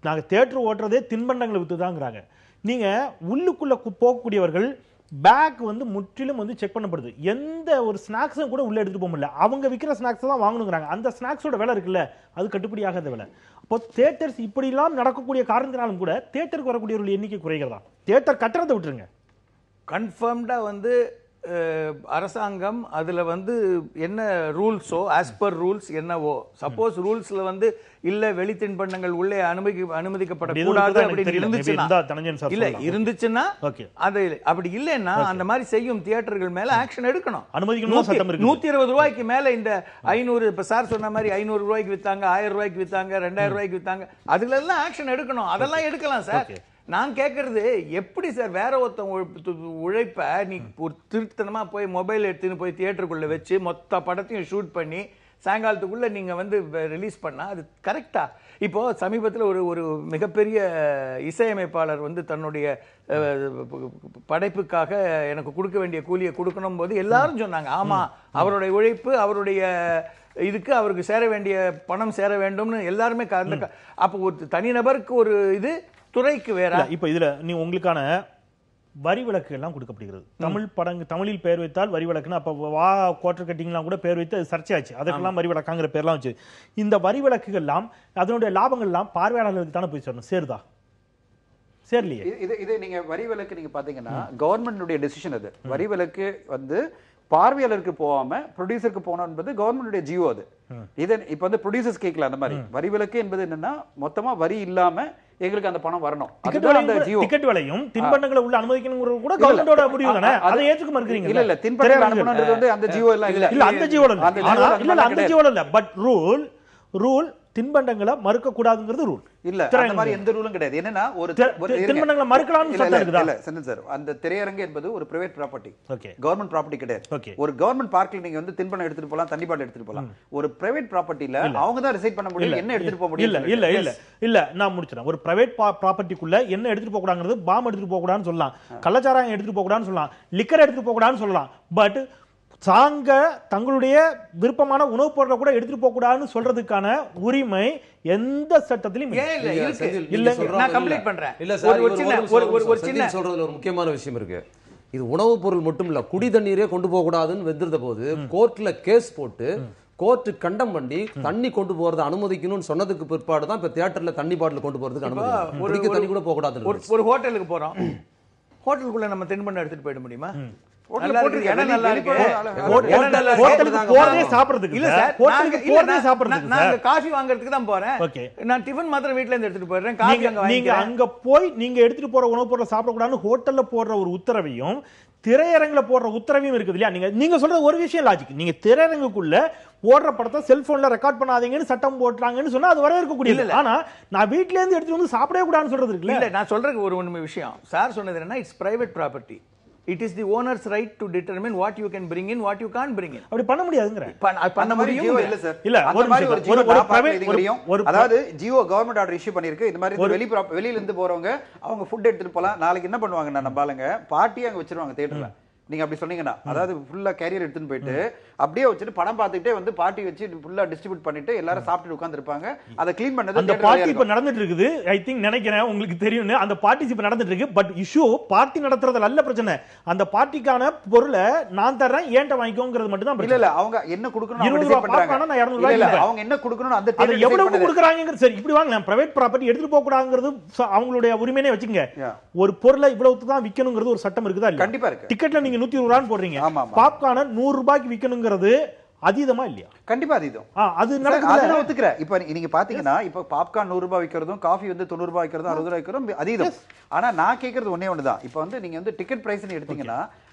நாங்க தியேட்டர் ஓட்டுறதே தின்பண்டங்களை வித்துதாங்கிறாங்க. நீங்க உள்ளுக்குள்ள போகக்கூடியவர்கள் பேக் வந்து முற்றிலும் வந்து செக் பண்ணப்படுது. எந்த ஒரு ஸ்நாக்ஸும் கூட உள்ள எடுத்துட்டு போக முடியல. அவங்க விற்கிற ஸ்நாக்ஸ் தான் வாங்கணுங்கிறாங்க. அந்த ஸ்நாக்ஸோட விலை இருக்குல்ல, அது கட்டுப்படியாகாத விலை. அப்போ தியேட்டர்ஸ் இப்படிலாம் நடக்கக்கூடிய காரணத்தினாலும் கூட தியேட்டருக்கு வரக்கூடியவர்கள் எண்ணிக்கை குறைகிறதா? தியேட்டர் கட்டணத்தை விட்டுருங்க, கன்ஃபார்ம்டா வந்து அரசாங்கம் அதுல வந்து என்ன ரூல்ஸோ ஆஸ் பர் ரூல்ஸ் என்னவோ, சப்போஸ் ரூல்ஸ்ல வந்து இல்ல வெளி தின்பண்டங்கள் உள்ளே அனுமதிக்கப்படக்கூடாது அப்படின்னு இருந்துச்சுன்னா, இல்ல இருந்துச்சுன்னா அது அப்படி இல்லைன்னா அந்த மாதிரி செய்யும் தியேட்டர்கள் மேல ஆக்ஷன் எடுக்கணும். 120 ரூபாய்க்கு மேல இந்த 500, இப்ப சார் சொன்ன மாதிரி 500 ரூபாய்க்கு வித்தாங்க, 1000 ரூபாய்க்கு வித்தாங்க, 2000 ரூபாய்க்கு வித்தாங்க, அதுல எல்லாம் ஆக்ஷன் எடுக்கணும். அதெல்லாம் எடுக்கலாம் சார். நான் கேட்கறது எப்படி சார் வேற ஒருத்தன் உழைப்ப நீ ஒரு திருத்தனமா போய் மொபைல் எடுத்துன்னு போய் தியேட்டருக்குள்ள வச்சு மொத்த படத்தையும் ஷூட் பண்ணி சாயங்காலத்துக்குள்ள நீங்க வந்து ரிலீஸ் பண்ணா அது கரெக்டா? இப்போ சமீபத்தில் ஒரு மிகப்பெரிய இசையமைப்பாளர் வந்து தன்னுடைய படைப்புக்காக எனக்கு கொடுக்க வேண்டிய கூலியை கொடுக்கணும் போது எல்லாரும் சொன்னாங்க, ஆமா அவருடைய உழைப்பு, அவருடைய இதுக்கு அவருக்கு சேர வேண்டிய பணம் சேர வேண்டும்னு எல்லாருமே. அப்போ ஒரு தனிநபருக்கு ஒரு இது, துறைக்கு வேற. இப்ப இதுல நீ உங்களுக்கான வரி விலக்கு எல்லாம் கொடுக்கப்படுகிறது. தமிழில் பெயர் வைத்தால் வரி விலக்குன்னு, அப்ப வா குவார்டர் கட்டிங்லாம் கூட பெயர் வைத்து சர்ச்சையாச்சு. அதற்கெல்லாம் வரி விலக்காங்கிற பேர்லாம் வச்சு இந்த வரி விலக்குகள் எல்லாம் அதனுடைய லாபங்கள் எல்லாம் பார்வையாளர்களுக்கு தானே போய் சேரணும். சேருதா? சேரலையே. இது நீங்க வரி விலக்கு நீங்க பாத்தீங்கன்னா கவர்மெண்டுடைய டெசிஷன். அது வரி விலக்கு வந்து பார்வையாளருக்கு போகாம ப்ரொடியூசருக்கு போனோம் என்பது கவர்மெண்டுடைய ஜியோ. அது இதை இப்ப வந்து ப்ரொடியூசர்ஸ் கேட்கல. அந்த மாதிரி வரி விலக்கு என்பது என்னன்னா மொத்தமா வரி இல்லாம எங்களுக்கு அந்த பணம் வரணும். டிக்கெட் விலையும் தின்பண்டங்களை உள்ள அனுமதிக்கணும்ங்கறது கூட கவர்மெண்டோட முடிவு தானே. அதை ஏத்துக்க மறுக்கறீங்க? இல்ல தின்பண்டங்களை அனுமதிக்கிறது வந்து அந்த ஜியோ எல்லாம் இல்ல. இல்ல அந்த ஜியோ இல்ல. அந்த ஜியோ இல்ல. பட் ரூல் தின்பண்டங்களை மறுக்க கூடாதுங்கிறது ரூல் இல்ல. அந்த மாதிரி எந்த ரூலும் கிடையாது. என்னன்னா ஒரு தின்பண்டங்களை மறுக்கலாம்னு சட்டம் இருக்குதா? இல்ல சென்ட் சார், அந்த திரையரங்கு என்பது ஒரு பிரைவேட் ப்ராப்பர்ட்டி, கவர்மெண்ட் ப்ராப்பர்ட்டி கிடையாது. ஒரு கவர்மெண்ட் பார்க்ல நீங்க வந்து தின்பண்டம் எடுத்துட்டு போலாம், தண்ணி பாட்டில் எடுத்துட்டு போலாம். ஒரு பிரைவேட் ப்ராப்பர்ட்டில அவங்க தான் டிசைட் பண்ண முடியும் என்ன எடுத்துட்டு போக முடியும். இல்ல நான் முடிச்சறேன். ஒரு பிரைவேட் ப்ராப்பர்ட்டிக்குள்ள என்ன எடுத்துட்டு போக கூடாதுங்கிறது, பாம் எடுத்துட்டு போக கூடாதுன்னு சொல்லலாம், கள்ளச்சாராயம் எடுத்துட்டு போக கூடாதுன்னு சொல்லலாம், லிக்கர் எடுத்துட்டு போக கூடாதுன்னு சொல்லலாம். பட் சாங்க தங்களுடைய விருப்பமான உணவுப் பொருளை கூட எடுத்துட்டு போக கூடாதுன்னு சொல்றதுக்கான உரிமை எந்த சட்டத்திலும் இல்ல. நான் கம்ப்ளீட் பண்றேன். இல்ல சார், ஒரு சின்ன சொல்றதுல ஒரு முக்கியமான விஷயம் இருக்கு. இது உணவுப் பொருள் மட்டும் இல்ல, குடி தண்ணீரே கொண்டு போக கூடாதுன்னு வெந்திருந்த போது கோர்ட்ல கேஸ் போட்டு கோர்ட்டு கண்டம் பண்ணி தண்ணி கொண்டு போறது அனுமதிக்கணும்னு சொன்னதுக்கு பிற்பாடு தான் இப்ப தியேட்டர்ல தண்ணி பாட்டில் கொண்டு போறதுக்கு அனுமதி. குடிக்க தண்ணி கூட போக கூடாது. ஒரு ஹோட்டலுக்கு போறோம், ஹோட்டலுக்குள்ள நம்ம தின்பண்டம் எடுத்துட்டு போயிட முடியுமா? காஃபி வாங்குறதுக்கு தான் போறேன், நான் டிஃபன் மாத்திரம் வீட்ல இருந்து எடுத்துட்டு போறேன். நீங்க அங்க போய் நீங்க எடுத்துட்டு போற உணவுப் பொருளை சாப்பிடக்கூடாதுன்னு ஹோட்டல்ல போடுற ஒரு உத்தரவையும் திரையரங்குல போடுற உத்தரவையும் இருக்குது இல்லையா? நீங்க சொல்ற ஒரு விஷயம் லாஜிக். நீங்க திரையரங்குக்குள்ள போடுற படத்தை செல்போன்ல ரெக்கார்ட் பண்ணாதீங்கன்னு சட்டம் போட்டுறாங்கன்னு சொன்னா அது வரவேற்கக்கூடியது. ஆனா நான் வீட்ல இருந்து எடுத்துட்டு வந்து சாப்பிடவே கூடாதுன்னு சொல்றது இருக்குல்ல. இல்ல, நான் சொல்றதுக்கு ஒரு உண்மை விஷயம். சார் சொன்னது என்னன்னா, it's private property. It is the owner's right to determine what you can bring in, what you can't bring in. அப்படி பண்ண முடியாதுங்கற. பண்ண முடியும் இல்ல சார். இல்ல, அதாவது ஜியோ கவர்மெண்ட் ஆர்டர் இஷ்யூ பண்ணிருக்கு. இந்த மாதிரி வெளியில இருந்து போறவங்க அவங்க ஃபுட் எடுத்துட்டு போலாம். நாளைக்கு என்ன பண்ணுவாங்கன்னா நம்ம ஆளுங்க பார்ட்டி அங்க வச்சிருவாங்க தியேட்டர்ல. நீங்க அப்படி சொன்னீங்கன்னா, அதாவது ஃபுல்லா கேரியர் எடுத்துட்டு போயிட்டு அப்படியே வச்சிட்டு படம் பார்த்துட்டே வந்து பார்ட்டி வச்சு ஃபுல்லா டிஸ்ட்ரிபியூட் பண்ணிட்டு எல்லாரும் சாப்பிட்டு உட்கார்ந்திருப்பாங்க. அதை க்ளீன் பண்ணது அந்த பார்ட்டி இப்ப நடந்துட்டு இருக்குது. ஐ திங்க் நினைக்கிறேன் உங்களுக்கு தெரியும்னு. அந்த பார்ட்டி இப்ப நடந்துட்டு இருக்கு. பட் இஷ்யூ பார்ட்டி நடத்துறது நல்ல பிரச்சனை. அந்த பார்ட்டிக்கான பொருளை நான் தரேன், ஏன்ட்ட வாங்கிக்கோங்கிறது மட்டும் தான். இல்ல அவங்க என்ன கொடுக்கணும் அவங்க டிசைட் பண்றாங்க. நான் 200 ரூபாய் அவங்க என்ன கொடுக்கணும் அந்த தேர்வு எவ்வளவு கொடுக்கறாங்கங்கிறது. சரி, இப்படி வாங்கலாம். பிரைவேட் ப்ராப்பர்ட்டி எடுத்துட்டு போக கூடாதுங்கிறது அவங்களுடைய உரிமையே வச்சுங்க. ஒரு பொருளை இவ்வளவு தான் விக்கணுங்கிறது ஒரு சட்டம் இருக்குதா? கண்டிப்பா இருக்கு. டிக்கெட்ல நீங்க 120 ரூபாய் போடுறீங்க, பாப்கார்ன் 100 ரூபாய்க்கு விக்கணுங்கிறது அதீதமா இல்லையா? கண்டிப்பா அதீதம். அது நடக்குது. நான் ஒத்துக்கிறேன். இப்ப நீங்க பாத்தீங்கன்னா இப்ப பாப்கார்ன் 100 ரூபாய் விக்கிறதும் காஃபி வந்து 90 ரூபாய் விக்கிறதும் 60 ரூபாய் விக்கிறதும் அதீதம். ஆனா நான் கேக்குறது ஒண்ணே ஒண்ணுதான். இப்ப வந்து நீங்க வந்து டிக்கெட் பிரைஸ் எடுத்தீங்கன்னா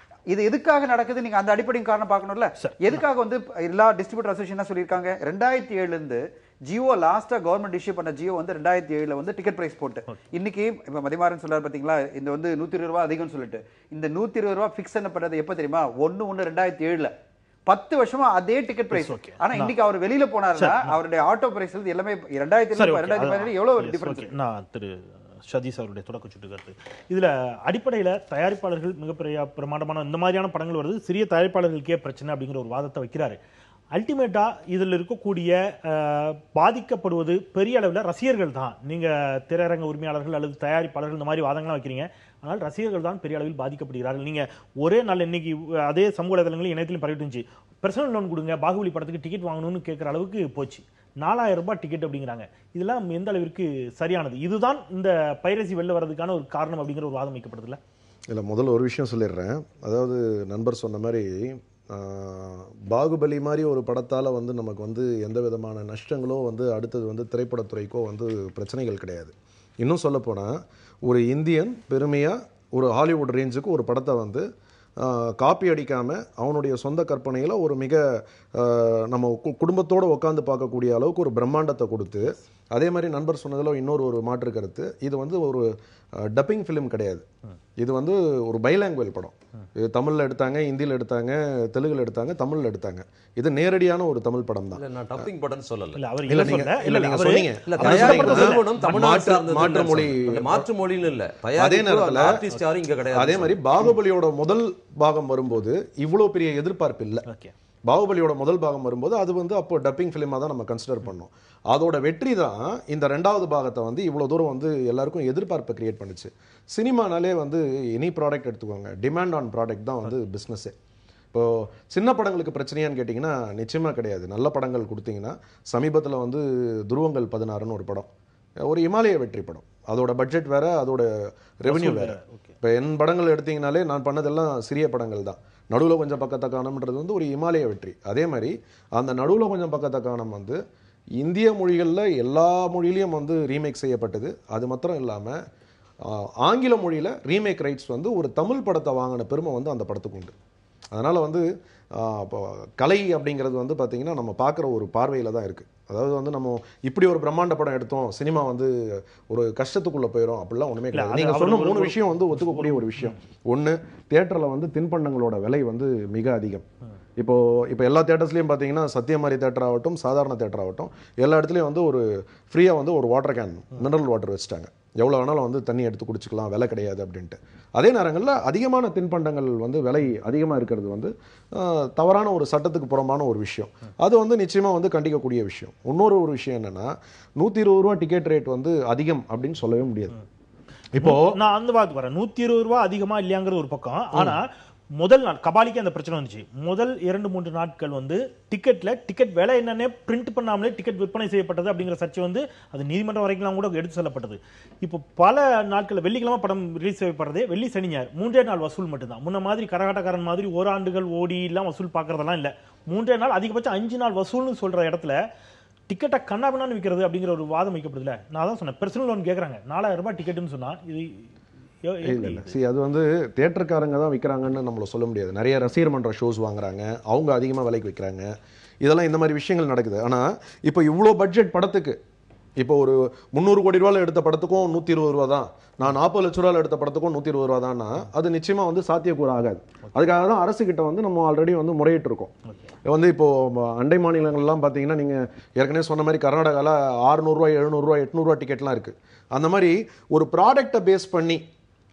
இது எதுக்காக நடக்குது நீங்க அந்த அடிப்படையின் காரணம் பார்க்கணும்ல. எதுக்காக வந்து எல்லா டிஸ்ட்ரிபியூட்டர் அசோசியேஷன் சொல்லியிருக்காங்க 2007 இருந்து ஜியோ லாஸ்டா கவர்மெண்ட் இஷ்யூ பண்ண ஜியோ வந்து 2007 வந்து டிக்கெட் பிரைஸ் போட்டு இன்னைக்கு இப்ப மதிமாறன் சொல்றாரு பாத்தீங்களா, இந்த வந்து 120 ரூபாய் அதிகம்னு சொல்லிட்டு இந்த 120 ரூபாய் ஃபிக்ஸ் பண்ணது எப்ப தெரியுமா? 1/1/2007. 10 வருஷமா அதே டிக்கெட் பிரைஸ். ஆனா இன்னைக்கு அவர் வெளியில போனாருன்னா அவருடைய ஆட்டோ பிரைஸ் எல்லாமே 2017 எவ்வளவு டிஃபரன்ஸ். நான் திரு சதீஷ் அவருடைய தொடக்க சுட்டுக்கருத்து இதுல அடிப்படையில தயாரிப்பாளர்கள் மிகப்பெரிய பிரமாண்டமான இந்த மாதிரியான படங்கள் வருது, சிறிய தயாரிப்பாளர்களுக்கே பிரச்சனை அப்படிங்கிற ஒரு வாதத்தை வைக்கிறாரு. அல்டிமேட்டா இதில் இருக்கக்கூடிய பாதிக்கப்படுவது பெரிய அளவில் ரசிகர்கள் தான். நீங்க திரையரங்க உரிமையாளர்கள் அல்லது தயாரிப்பாளர்கள் இந்த மாதிரி வாதங்கள்லாம் வைக்கிறீங்க, ஆனால் ரசிகர்கள் தான் பெரிய அளவில் பாதிக்கப்படுகிறார்கள். நீங்க ஒரே நாள் இன்னைக்கு அதே சமூக வலைதளங்களில் இணையத்திலும் பரவிட்டு இருந்துச்சு, பர்சனல் லோன் கொடுங்க பாகுபலி படத்துக்கு டிக்கெட் வாங்கணும்னு கேட்குற அளவுக்கு போச்சு. 4000 ரூபாய் டிக்கெட் அப்படிங்கிறாங்க. இதெல்லாம் எந்த அளவிற்கு சரியானது? இதுதான் இந்த பைரசி வெளில வர்றதுக்கான ஒரு காரணம் அப்படிங்கிற ஒரு வாதம் வைக்கப்படுதுல்ல? இல்லை, முதல்ல ஒரு விஷயம் சொல்லிடுறேன். அதாவது நண்பர் சொன்ன மாதிரி பாகுபலி மாதிரி ஒரு படத்தால் வந்து நமக்கு வந்து எந்த விதமான நஷ்டங்களோ வந்து அடுத்தது வந்து திரைப்படத்துறைக்கோ வந்து பிரச்சனைகள் கிடையாது. இன்னும் சொல்லப்போனால் ஒரு இந்தியன் பெருமையாக ஒரு ஹாலிவுட் ரேஞ்சுக்கு ஒரு படத்தை வந்து காப்பி அடிக்காமல் அவனுடைய சொந்த கற்பனையில் ஒரு மிக நம்ம குடும்பத்தோடு உட்காந்து பார்க்கக்கூடிய அளவுக்கு ஒரு பிரம்மாண்டத்தை கொடுத்து, அதே மாதிரி நண்பர் சொன்னதில் இன்னொரு ஒரு மாற்று கருத்து, இது வந்து ஒரு டப்பிங் ஃபிலிம் கிடையாது, இது வந்து ஒரு பைலாங்குவேஜ் படம். இது தமிழில் எடுத்தாங்க, ஹிந்தியில் எடுத்தாங்க, தெலுங்குல எடுத்தாங்க, தமிழில் எடுத்தாங்க. இது நேரடியான ஒரு தமிழ் படம் தான். நான் டப்பிங் படம்னு சொல்லல. மாற்று மொழின்னு இல்ல. அதே நேரத்தில் ஆர்டிஸ்ட் யாரும் இங்க கிடையாது. அதே மாதிரி பாகுபலியோட முதல் பாகம் வரும்போது இவ்வளவு பெரிய எதிர்பார்ப்பு இல்லை. பாகுபலியோட முதல் பாகம் வரும்போது அது வந்து அப்போ டப்பிங் ஃபிலிமாக தான் நம்ம கன்சிடர் பண்ணோம். அதோட வெற்றி தான் இந்த ரெண்டாவது பாகத்தை வந்து இவ்வளோ தூரம் வந்து எல்லாருக்கும் எதிர்பார்ப்பை கிரியேட் பண்ணுச்சு. சினிமானாலே வந்து எனி ப்ராடக்ட் எடுத்துக்கோங்க, டிமாண்ட் ஆன் ப்ராடக்ட் தான் வந்து பிஸ்னஸே. இப்போது சின்ன படங்களுக்கு பிரச்சனையான்னு கேட்டிங்கன்னா நிச்சயமாக கிடையாது. நல்ல படங்கள் கொடுத்தீங்கன்னா சமீபத்தில் வந்து துருவங்கள் 16ன்னு ஒரு படம், ஒரு இமாலய வெற்றி படம். அதோட பட்ஜெட் வேறு, அதோட ரெவென்யூ வேறு. இப்போ என் படங்கள் எடுத்தீங்கனாலே நான் பண்ணதெல்லாம் சிறிய படங்கள் தான். நடுவில் கொஞ்சம் பக்கத்தை காணம்ன்றது வந்து ஒரு இமாலய வெற்றி. அதே மாதிரி அந்த நடுவில் கொஞ்சம் பக்கத்தை காணம் வந்து இந்திய மொழிகளில் எல்லா மொழியிலையும் வந்து ரீமேக் செய்யப்பட்டது. அது மாத்திரம் இல்லாமல் ஆங்கில மொழியில் ரீமேக் ரைட்ஸ் வந்து ஒரு தமிழ் படத்தை வாங்கின பெருமை வந்து அந்த படத்துக்கு உண்டு. அதனால் வந்து இப்போ கலை அப்படிங்கிறது வந்து பார்த்திங்கன்னா நம்ம பார்க்குற ஒரு பார்வையில் தான் இருக்குது. அதாவது வந்து நம்ம இப்படி ஒரு பிரம்மாண்ட படம் எடுத்தோம், சினிமா வந்து ஒரு கஷ்டத்துக்குள்ளே போயிடும் அப்படிலாம் ஒன்றுமே கிடையாது. நீங்கள் சொன்ன 3 விஷயம் வந்து ஒத்துக்கக்கூடிய ஒரு விஷயம். ஒன்று, தியேட்டரில் வந்து தின்பண்டங்களோட விலை வந்து மிக அதிகம். இப்போ எல்லா தேட்டர்ஸ்லையும் பார்த்தீங்கன்னா சத்தியமாரி தேட்டர் ஆகட்டும், சாதாரண தேட்டர் ஆகட்டும், எல்லா இடத்துலையும் வந்து ஒரு ஃப்ரீயாக வந்து ஒரு வாட்டர் கேன், மினரல் வாட்டர் வச்சுட்டாங்க. எவ்வளோ வேணாலும் வந்து தண்ணி எடுத்து குடிச்சிக்கலாம், விலை கிடையாது அப்படின்ட்டு. அதே நேரங்களில் அதிகமான தின்பண்டங்கள் வந்து விலை அதிகமாக இருக்கிறது வந்து தவறான ஒரு சட்டத்துக்கு புறம்பான ஒரு விஷயம். அது வந்து நிச்சயமாக வந்து கண்டிக்கக்கூடிய விஷயம். இன்னொரு ஒரு விஷயம் என்னென்னா, 120 ரூபா டிக்கெட் ரேட் வந்து அதிகம் அப்படின்னு சொல்லவே முடியாது. இப்போ நான் அந்த வாக்கு வரேன், 120 ரூபா அதிகமா இல்லையாங்கிறது ஒரு பக்கம். ஆனா முதல் நாள் கபாலிக்கு அந்த பிரச்சனை வந்துச்சு. முதல் 2-3 நாட்கள் வந்து டிக்கெட் விலை என்னன்னே பிரிண்ட் பண்ணாமலே டிக்கெட் விற்பனை செய்யப்பட்டது அப்படிங்கிற சர்ச்சை வந்து அது நீதிமன்றம் வரைக்கும் கூட எடுத்து செல்லப்பட்டது. இப்போ பல நாட்கள் வெள்ளிக்கிழமை படம் ரிலீஸ் செய்யப்படுறதே வெள்ளி சனி ஞாயிறு 3 நாள் வசூல் மட்டும்தான். முன்ன மாதிரி கரகாட்டக்காரன் மாதிரி ஓராண்டுகள் ஓடி எல்லாம் வசூல் பார்க்கறதெல்லாம் இல்லை. 3 நாள், அதிகபட்சம் 5 நாள் வசூல்னு சொல்ற இடத்துல டிக்கெட்டை கண்ணாபின்னான்னு விற்கிறது அப்படிங்கிற ஒரு வாதம் வைக்கப்படுதுல. நான் தான் சொன்னேன், பர்சனல் லோன் கேட்குறாங்க, 4000 ரூபாய் டிக்கெட்டுன்னு சொன்னா இது அது வந்து தியேட்டருக்காரங்க தான் விற்கிறாங்கன்னு நம்மள சொல்ல முடியாது. நிறைய ரசிகர் மன்ற ஷோஸ் வாங்குறாங்க, அவங்க அதிகமாக விலைக்கு விற்கிறாங்க. இதெல்லாம் இந்த மாதிரி விஷயங்கள் நடக்குது. ஆனால் இப்போ இவ்வளோ பட்ஜெட் படத்துக்கு, இப்போ ஒரு 300 கோடி ரூபாயில் எடுத்த படத்துக்கும் 120 ரூபா தான், நான் 40 லட்ச ரூபாயில் எடுத்த படத்துக்கும் 120 ரூபா தான்னா அது நிச்சயமாக வந்து சாத்தியக்கூறு ஆகாது. அதுக்காக தான் அரசுக்கிட்ட வந்து நம்ம ஆல்ரெடி வந்து முறையிட்டு இருக்கோம். வந்து இப்போது அண்டை மாநிலங்கள்லாம் பார்த்தீங்கன்னா நீங்கள் ஏற்கனவே சொன்ன மாதிரி கர்நாடகாவில் 600 ரூபாய் 700 ரூபாய் 800 ரூபா டிக்கெட்லாம் இருக்குது. அந்த மாதிரி ஒரு ப்ராடக்டை பேஸ் பண்ணி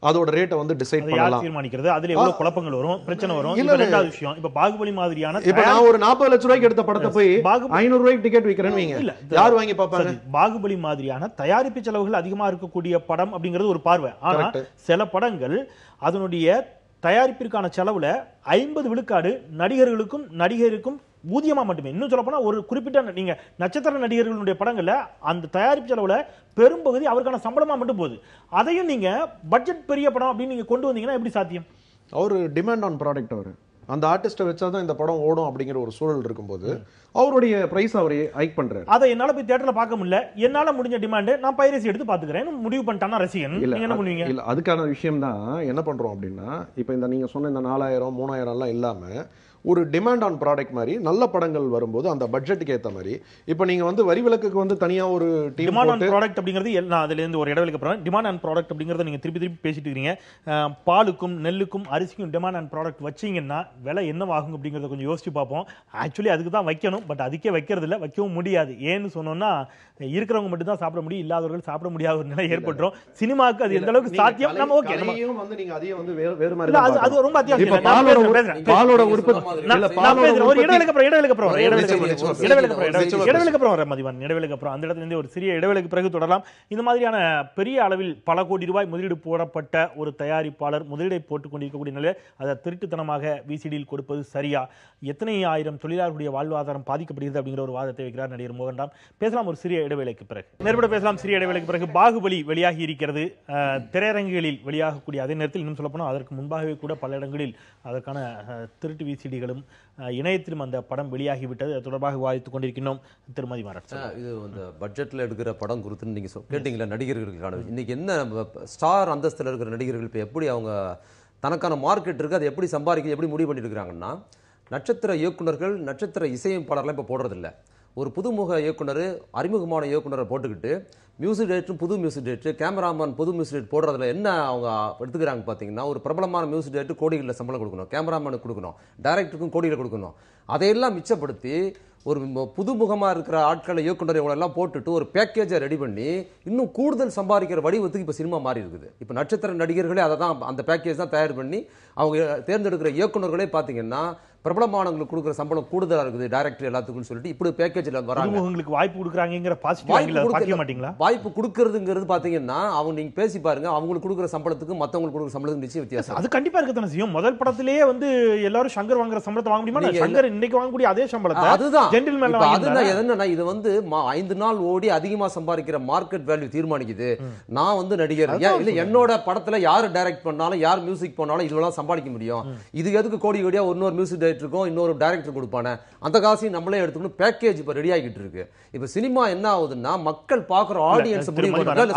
அதோட ரேட்டை வந்து டிசைட் பண்ணலாம், தீர்மானிக்கிறது. அதுல எவ்வளவு குழப்பங்கள் வரும், பிரச்சனை வரும். ரெண்டாவது விஷயம், இப்ப பாகுபலி மாதிரியான, இப்ப நான் ஒரு 40 லட்சம் ரூபாய்க்கு எடுத்த படத்தை போய் 500 ரூபாய்க்கு டிக்கெட் விக்கிறேன்னு வைங்க, யார் வாங்கி பாப்பாங்க? பாகுபலி மாதிரியான தயாரிப்பு செலவுகள் அதிகமா இருக்கக்கூடிய படம் அப்படிங்கிறது ஒரு பார்வை. ஆனா சில படங்கள் அதனுடைய தயாரிப்பிற்கான செலவுல 50 விழுக்காடு நடிகருக்கும் ஊதியமா மட்டுமே. இன்னும் சொல்ல போனா ஒரு குறிப்பிட்ட நீங்க நட்சத்திர நடிகர்களுடைய படங்கள்ல அந்த தயாரிப்பு செலவுல பெரும்பகுதி அவருக்கான சம்பளமா மட்டும் போகுது. அதையும் நீங்க பட்ஜெட் பெரிய படம் அப்படின்னு நீங்க கொண்டு வந்தீங்கன்னா எப்படி சாத்தியம்? அவரு டிமாண்ட் ஆன் ப்ராடக்ட், அவரு அந்த ஆர்டிஸ்ட்டை வச்சாதான் இந்த படம் ஓடும் அப்படிங்கிற ஒரு சூழல் இருக்கும்போது அவருடைய பிரைஸ் அவரே ஹைக் பண்றாரு. அதை என்னால போய் தியேட்டர்ல பார்க்க முடியல, என்னால முடிஞ்ச டிமாண்ட் நான் பைரசி எடுத்து பாத்துக்கிறேன் முடிவு பண்ணிட்டானா ரசிகன், நீங்க என்ன பண்ணுவீங்க? இல்ல, அதுக்கான விஷயம் தான் என்ன பண்றோம் அப்படின்னா, இப்ப இந்த நீங்க சொன்ன இந்த 4000 3000 எல்லாம் இல்லாம ஒரு டிமாண்ட் ஆன் ப்ராடக்ட் மாதிரி நல்ல படங்கள் வரும்போது அந்த பட்ஜெட்டுக்கு ஏற்ற மாதிரி இப்போ நீங்க வந்து வரி விலக்குக்கு வந்து தனியா ஒரு டீம் டிமாண்ட் ஆன் ப்ராடக்ட் அப்படிங்கிறது நான் அதுல இருந்து ஒரு இடைவெளிக்கு அப்புறம் டிமாண்ட் ஆன் ப்ராடக்ட் அப்படிங்கறத நீங்க திருப்பி பேசிட்டு இருக்கீங்க. பாலுக்கும் நெல்லுக்கும் அரிசிக்கும் டிமாண்ட் ஆன் ப்ராடக்ட் வச்சீங்கன்னா விலை என்னவாகும் அப்படிங்கறத கொஞ்சம் யோசிச்சு பார்ப்போம். ஆக்சுவலி அதுக்கு தான் வைக்கணும், பட் அதுக்கே வைக்கிறது இல்லை, வைக்கவும் முடியாது. ஏன்னு சொன்னோம்னா இருக்கிறவங்க மட்டும் தான் சாப்பிட முடியும், இல்லாதவர்கள் சாப்பிட முடியாத ஒரு நிலை ஏற்பட்டுரும். சினிமாவுக்கு அது எந்த அளவுக்கு சாத்தியம் நம்ம ஓகே வந்து நீங்க அதையே வந்து வேற மாதிரி அது ரொம்ப அத்தியாவசியம். பாலோட ஒரு சிறிய இடைவேளைக்கு பிறகு தொடரலாம். இந்த மாதிரியான பெரிய அளவில் பல கோடி ரூபாய் முதலீடு போடப்பட்ட ஒரு தயாரிப்பாளர் முதலீடை போட்டுக் கொண்டிருக்கக்கூடிய நிலையில் அதை திருட்டுத்தனமாக விசிடியில் கொடுப்பது சரியா, எத்தனை ஆயிரம் தொழிலாளர்களுடைய வாழ்வாதாரம் பாதிக்கப்படுகிறது அப்படிங்கிற ஒரு வாதத்தை வைக்கிறார் நடிகர் மோகன்ராம். பேசலாம் ஒரு சிறிய இடைவேளைக்கு பிறகு. நேர்பட பேசலாம். சிறிய இடைவேளைக்கு பிறகு பாகுபலி வெளியாகி இருக்கிறது. திரையரங்குகளில் வெளியாகக்கூடிய அதே நேரத்தில் இன்னும் சொல்லப்போனால் அதற்கு முன்பாகவே கூட பல இடங்களில் அதற்கான திருட்டு விசிடிகளும் இணையத்திலும் அந்த படம் வெளியாகிவிட்டது. அது தொடர்பாக விவாதித்துக் கொண்டிருக்கிறோம். திருமதி மாரட், இது இந்த பட்ஜெட்டில் எடுக்கிற படம் குறித்து நீங்க கேட்டீங்களா? நடிகர்களுக்கான இன்னைக்கு என்ன ஸ்டார் அந்தஸ்தில் இருக்கிற நடிகர்கள் இப்போ எப்படி அவங்க தனக்கான மார்க்கெட் இருக்கு, அதை எப்படி சம்பாதிக்க எப்படி முடிவு பண்ணிட்டு இருக்காங்கன்னா, நட்சத்திர இயக்குநர்கள் நட்சத்திர இசையமைப்பாளர்லாம் இப்போ போடுறதில்ல. ஒரு புதுமுக இயக்குனர் அறிமுகமான இயக்குனரை போட்டுக்கிட்டு மியூசிக் டைரக்டரும் புது மியூசிக் டைரக்டர், கேமராமேன் புது மியூசிக் டைரக்டர் போடுறதுல என்ன அவங்க எடுத்துக்கிறாங்க பார்த்தீங்கன்னா, ஒரு பிரபலமான மியூசிக் டைரக்டர் கோடிகளில் சம்பளம் கொடுக்கணும், கேமராமேனுக்கு கொடுக்கணும், டைரக்டருக்கும் கோடியில் கொடுக்கணும். அதையெல்லாம் மிச்சப்படுத்தி ஒரு புதுமுகமாக இருக்கிற ஆட்களை இயக்குனர் இவங்களெல்லாம் போட்டுட்டு ஒரு பேக்கேஜை ரெடி பண்ணி இன்னும் கூடுதல் சம்பாதிக்கிற வடிவத்துக்கு இப்போ சினிமா மாறி இருக்குது. இப்போ நட்சத்திர நடிகர்களே அதை தான் அந்த பேக்கேஜ் தான் தயார் பண்ணி அவங்க தேர்ந்தெடுக்கிற இயக்குநர்களே பார்த்தீங்கன்னா பிரபலமானவங்களுக்கு கொடுக்குற சம்பளம் கூடுதலா இருக்குது டைரக்டர் எல்லாத்துக்கும் சொல்லிட்டு இப்படி பேக்கேஜ்ல வராங்க. உங்களுக்கு வாய்ப்பு கொடுக்குறாங்கங்கிற பாசிட்டிவ் மாட்டீங்களா? வாய்ப்பு கொடுக்கறதுங்கிறது பாத்தீங்கன்னா அவங்க நீங்க பேசி பாருங்க, அவங்களுக்கு கொடுக்குற சம்பளத்துக்கு மத்தவங்களுக்கு கொடுக்குற சம்பளத்துக்கு நிச்சயம் வித்தியாசம். அது கண்டிப்பா இருக்கத்தானே செய்யும். முதல் படத்திலேயே வந்து எல்லாரும் சங்கர் வாங்குற சம்பளத்தை வாங்க முடியுமா? சங்கர் இன்னைக்கு வாங்கக்கூடிய அதே சம்பளத்தை அதுதான் ஜென்டில்மேன் அதுதான் என்னன்னா, இது வந்து 5 நாள் ஓடி அதிகமா சம்பாதிக்கிற மார்க்கெட் வேல்யூ தீர்மானிக்குது. நான் வந்து நடிகர் இல்ல, என்னோட படத்துல யாரு டைரக்ட் பண்ணாலும் யார் மியூசிக் பண்ணாலும் இதெல்லாம் சம்பாதிக்க முடியும். இது எதுக்கு கோடி கோடியா இன்னொரு மியூசிக் டைரக்டருக்கும் இன்னொரு டைரக்டர் கொடுப்பானே, அந்த காசையும் நம்மளே எடுத்துக்கணும். பேக்கேஜ் இப்ப ரெடி ஆகிட்டு இருக்கு. இப்ப சினிமா என்ன ஆகுதுன்னா, மக்கள் பாக்குற ஆடியன்ஸ்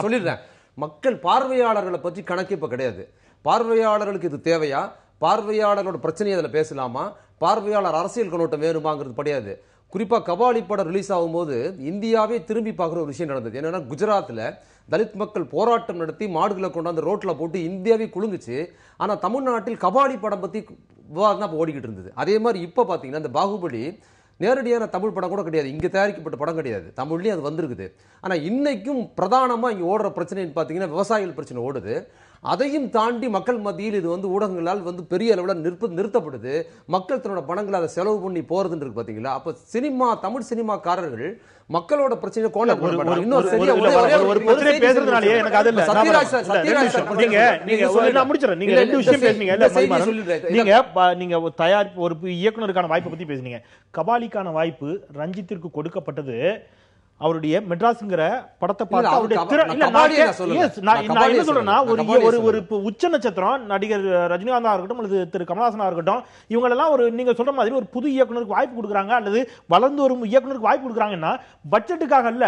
சொல்லிடுறேன், மக்கள் பார்வையாளர்களை பற்றி கணக்கு இப்ப கிடையாது. பார்வையாளர்களுக்கு இது தேவையா, பார்வையாளர்களோட பிரச்சனையை அதில் பேசலாமா, பார்வையாளர் அரசியல் கண்ணோட்டம் வேணுமாங்கிறது கிடையாது. குறிப்பா கபாலி படம் ரிலீஸ் ஆகும்போது இந்தியாவே திரும்பி பார்க்குற ஒரு விஷயம் நடந்தது. என்னன்னா, குஜராத்தில் தலித் மக்கள் போராட்டம் நடத்தி மாடுகளை கொண்டாந்து ரோட்ல போட்டு இந்தியாவே குலுங்குச்சு. ஆனா தமிழ்நாட்டில் கபாலி படம் பத்தி விவாதம் தான் ஓடிக்கிட்டு இருந்தது. அதே மாதிரி இப்ப பாத்தீங்கன்னா இந்த பாகுபலி நேரடியான தமிழ் படம் கூட கிடையாது, இங்க தயாரிக்கப்பட்ட படம் கிடையாது, தமிழ்லயும் அது வந்திருக்குது. ஆனா இன்னைக்கும் பிரதானமா இங்க ஓடுற பிரச்சனைன்னு பாத்தீங்கன்னா விவசாயிகள் பிரச்சனை ஓடுது. அதையும் தாண்டி மக்கள் மத்தியில் இது வந்து ஊடகங்களால் வந்து பெரிய அளவில் நிறுத்தப்படுது. மக்கள் தன்னோட பணங்களை அதை செலவு பண்ணி போறதுன்னு இருக்கு பாத்தீங்களா. அப்ப சினிமா, தமிழ் சினிமாக்காரர்கள் மக்களோட பிரச்சனை தயாரிப்பு ஒரு இயக்குனருக்கான வாய்ப்பை பத்தி பேசுனீங்க. கபாலிக்கான வாய்ப்பு ரஞ்சித்திற்கு கொடுக்கப்பட்டது அவருடைய மெட்ராஸ்ங்கிற படத்தை பார்த்து ஒரு உச்ச நட்சத்திரம் நடிகர் ரஜினிகாந்தா இருக்கட்டும் அல்லது திரு கமலஹாசனா இருக்கட்டும், இவங்க எல்லாம் ஒரு நீங்க சொல்ற மாதிரி ஒரு புது இயக்குனருக்கு வாய்ப்பு கொடுக்குறாங்க அல்லது வளர்ந்து வரும் இயக்குனருக்கு வாய்ப்பு கொடுக்குறாங்கன்னா பட்ஜெட்டுக்காக இல்ல,